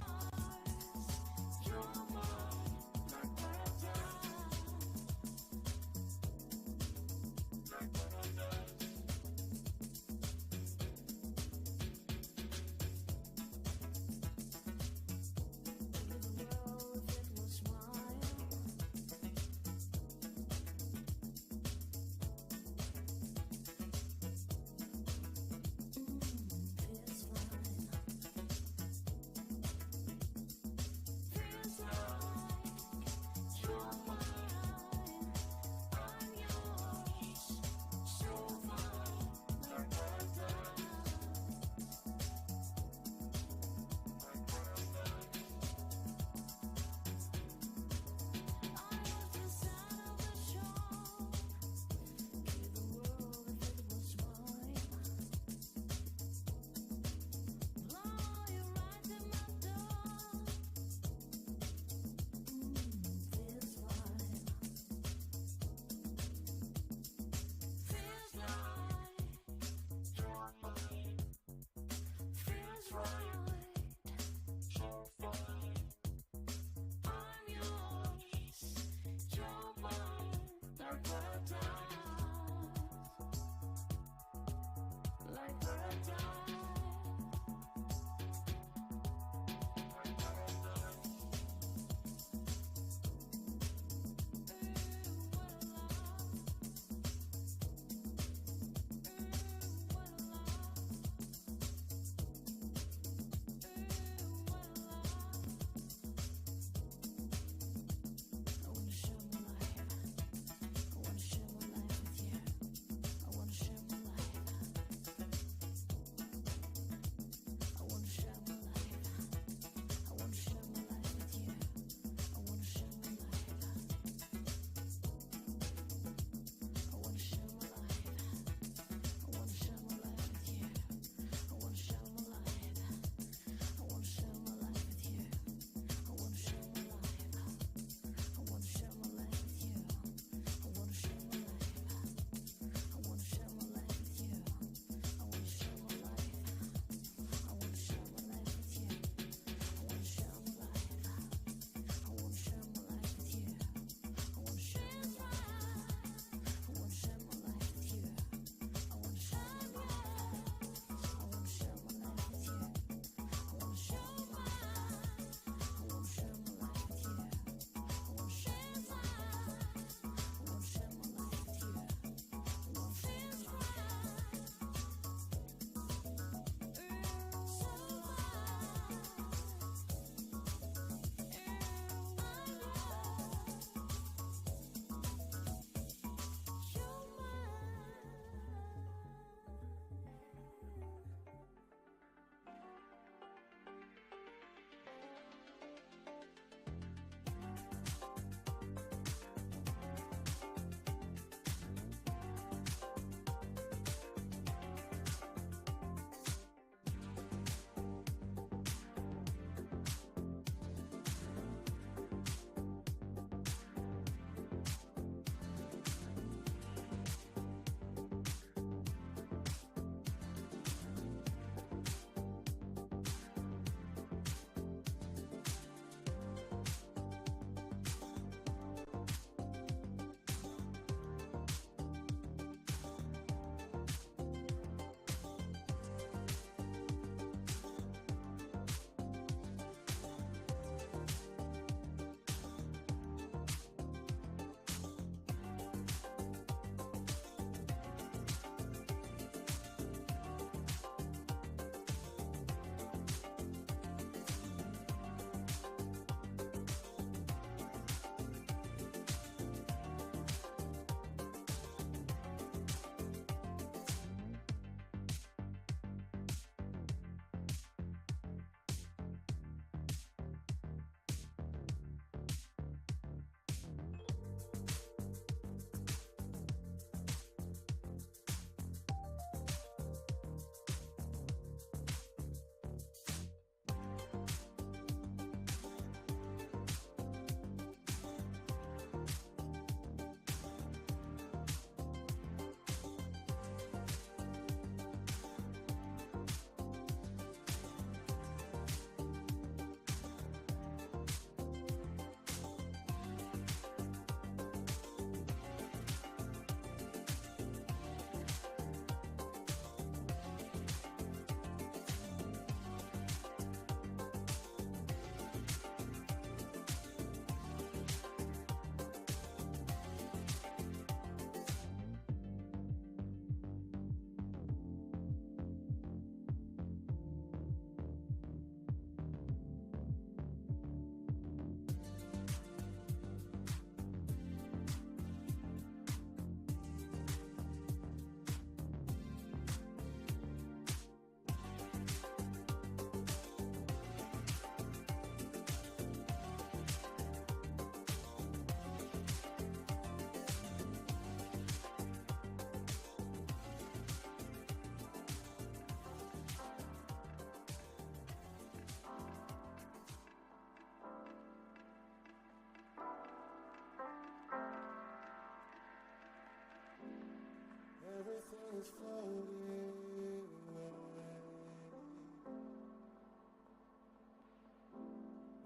everything is floating away.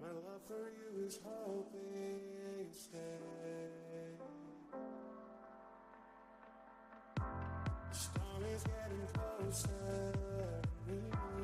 My love for you is hoping you stay. The storm is getting closer. We know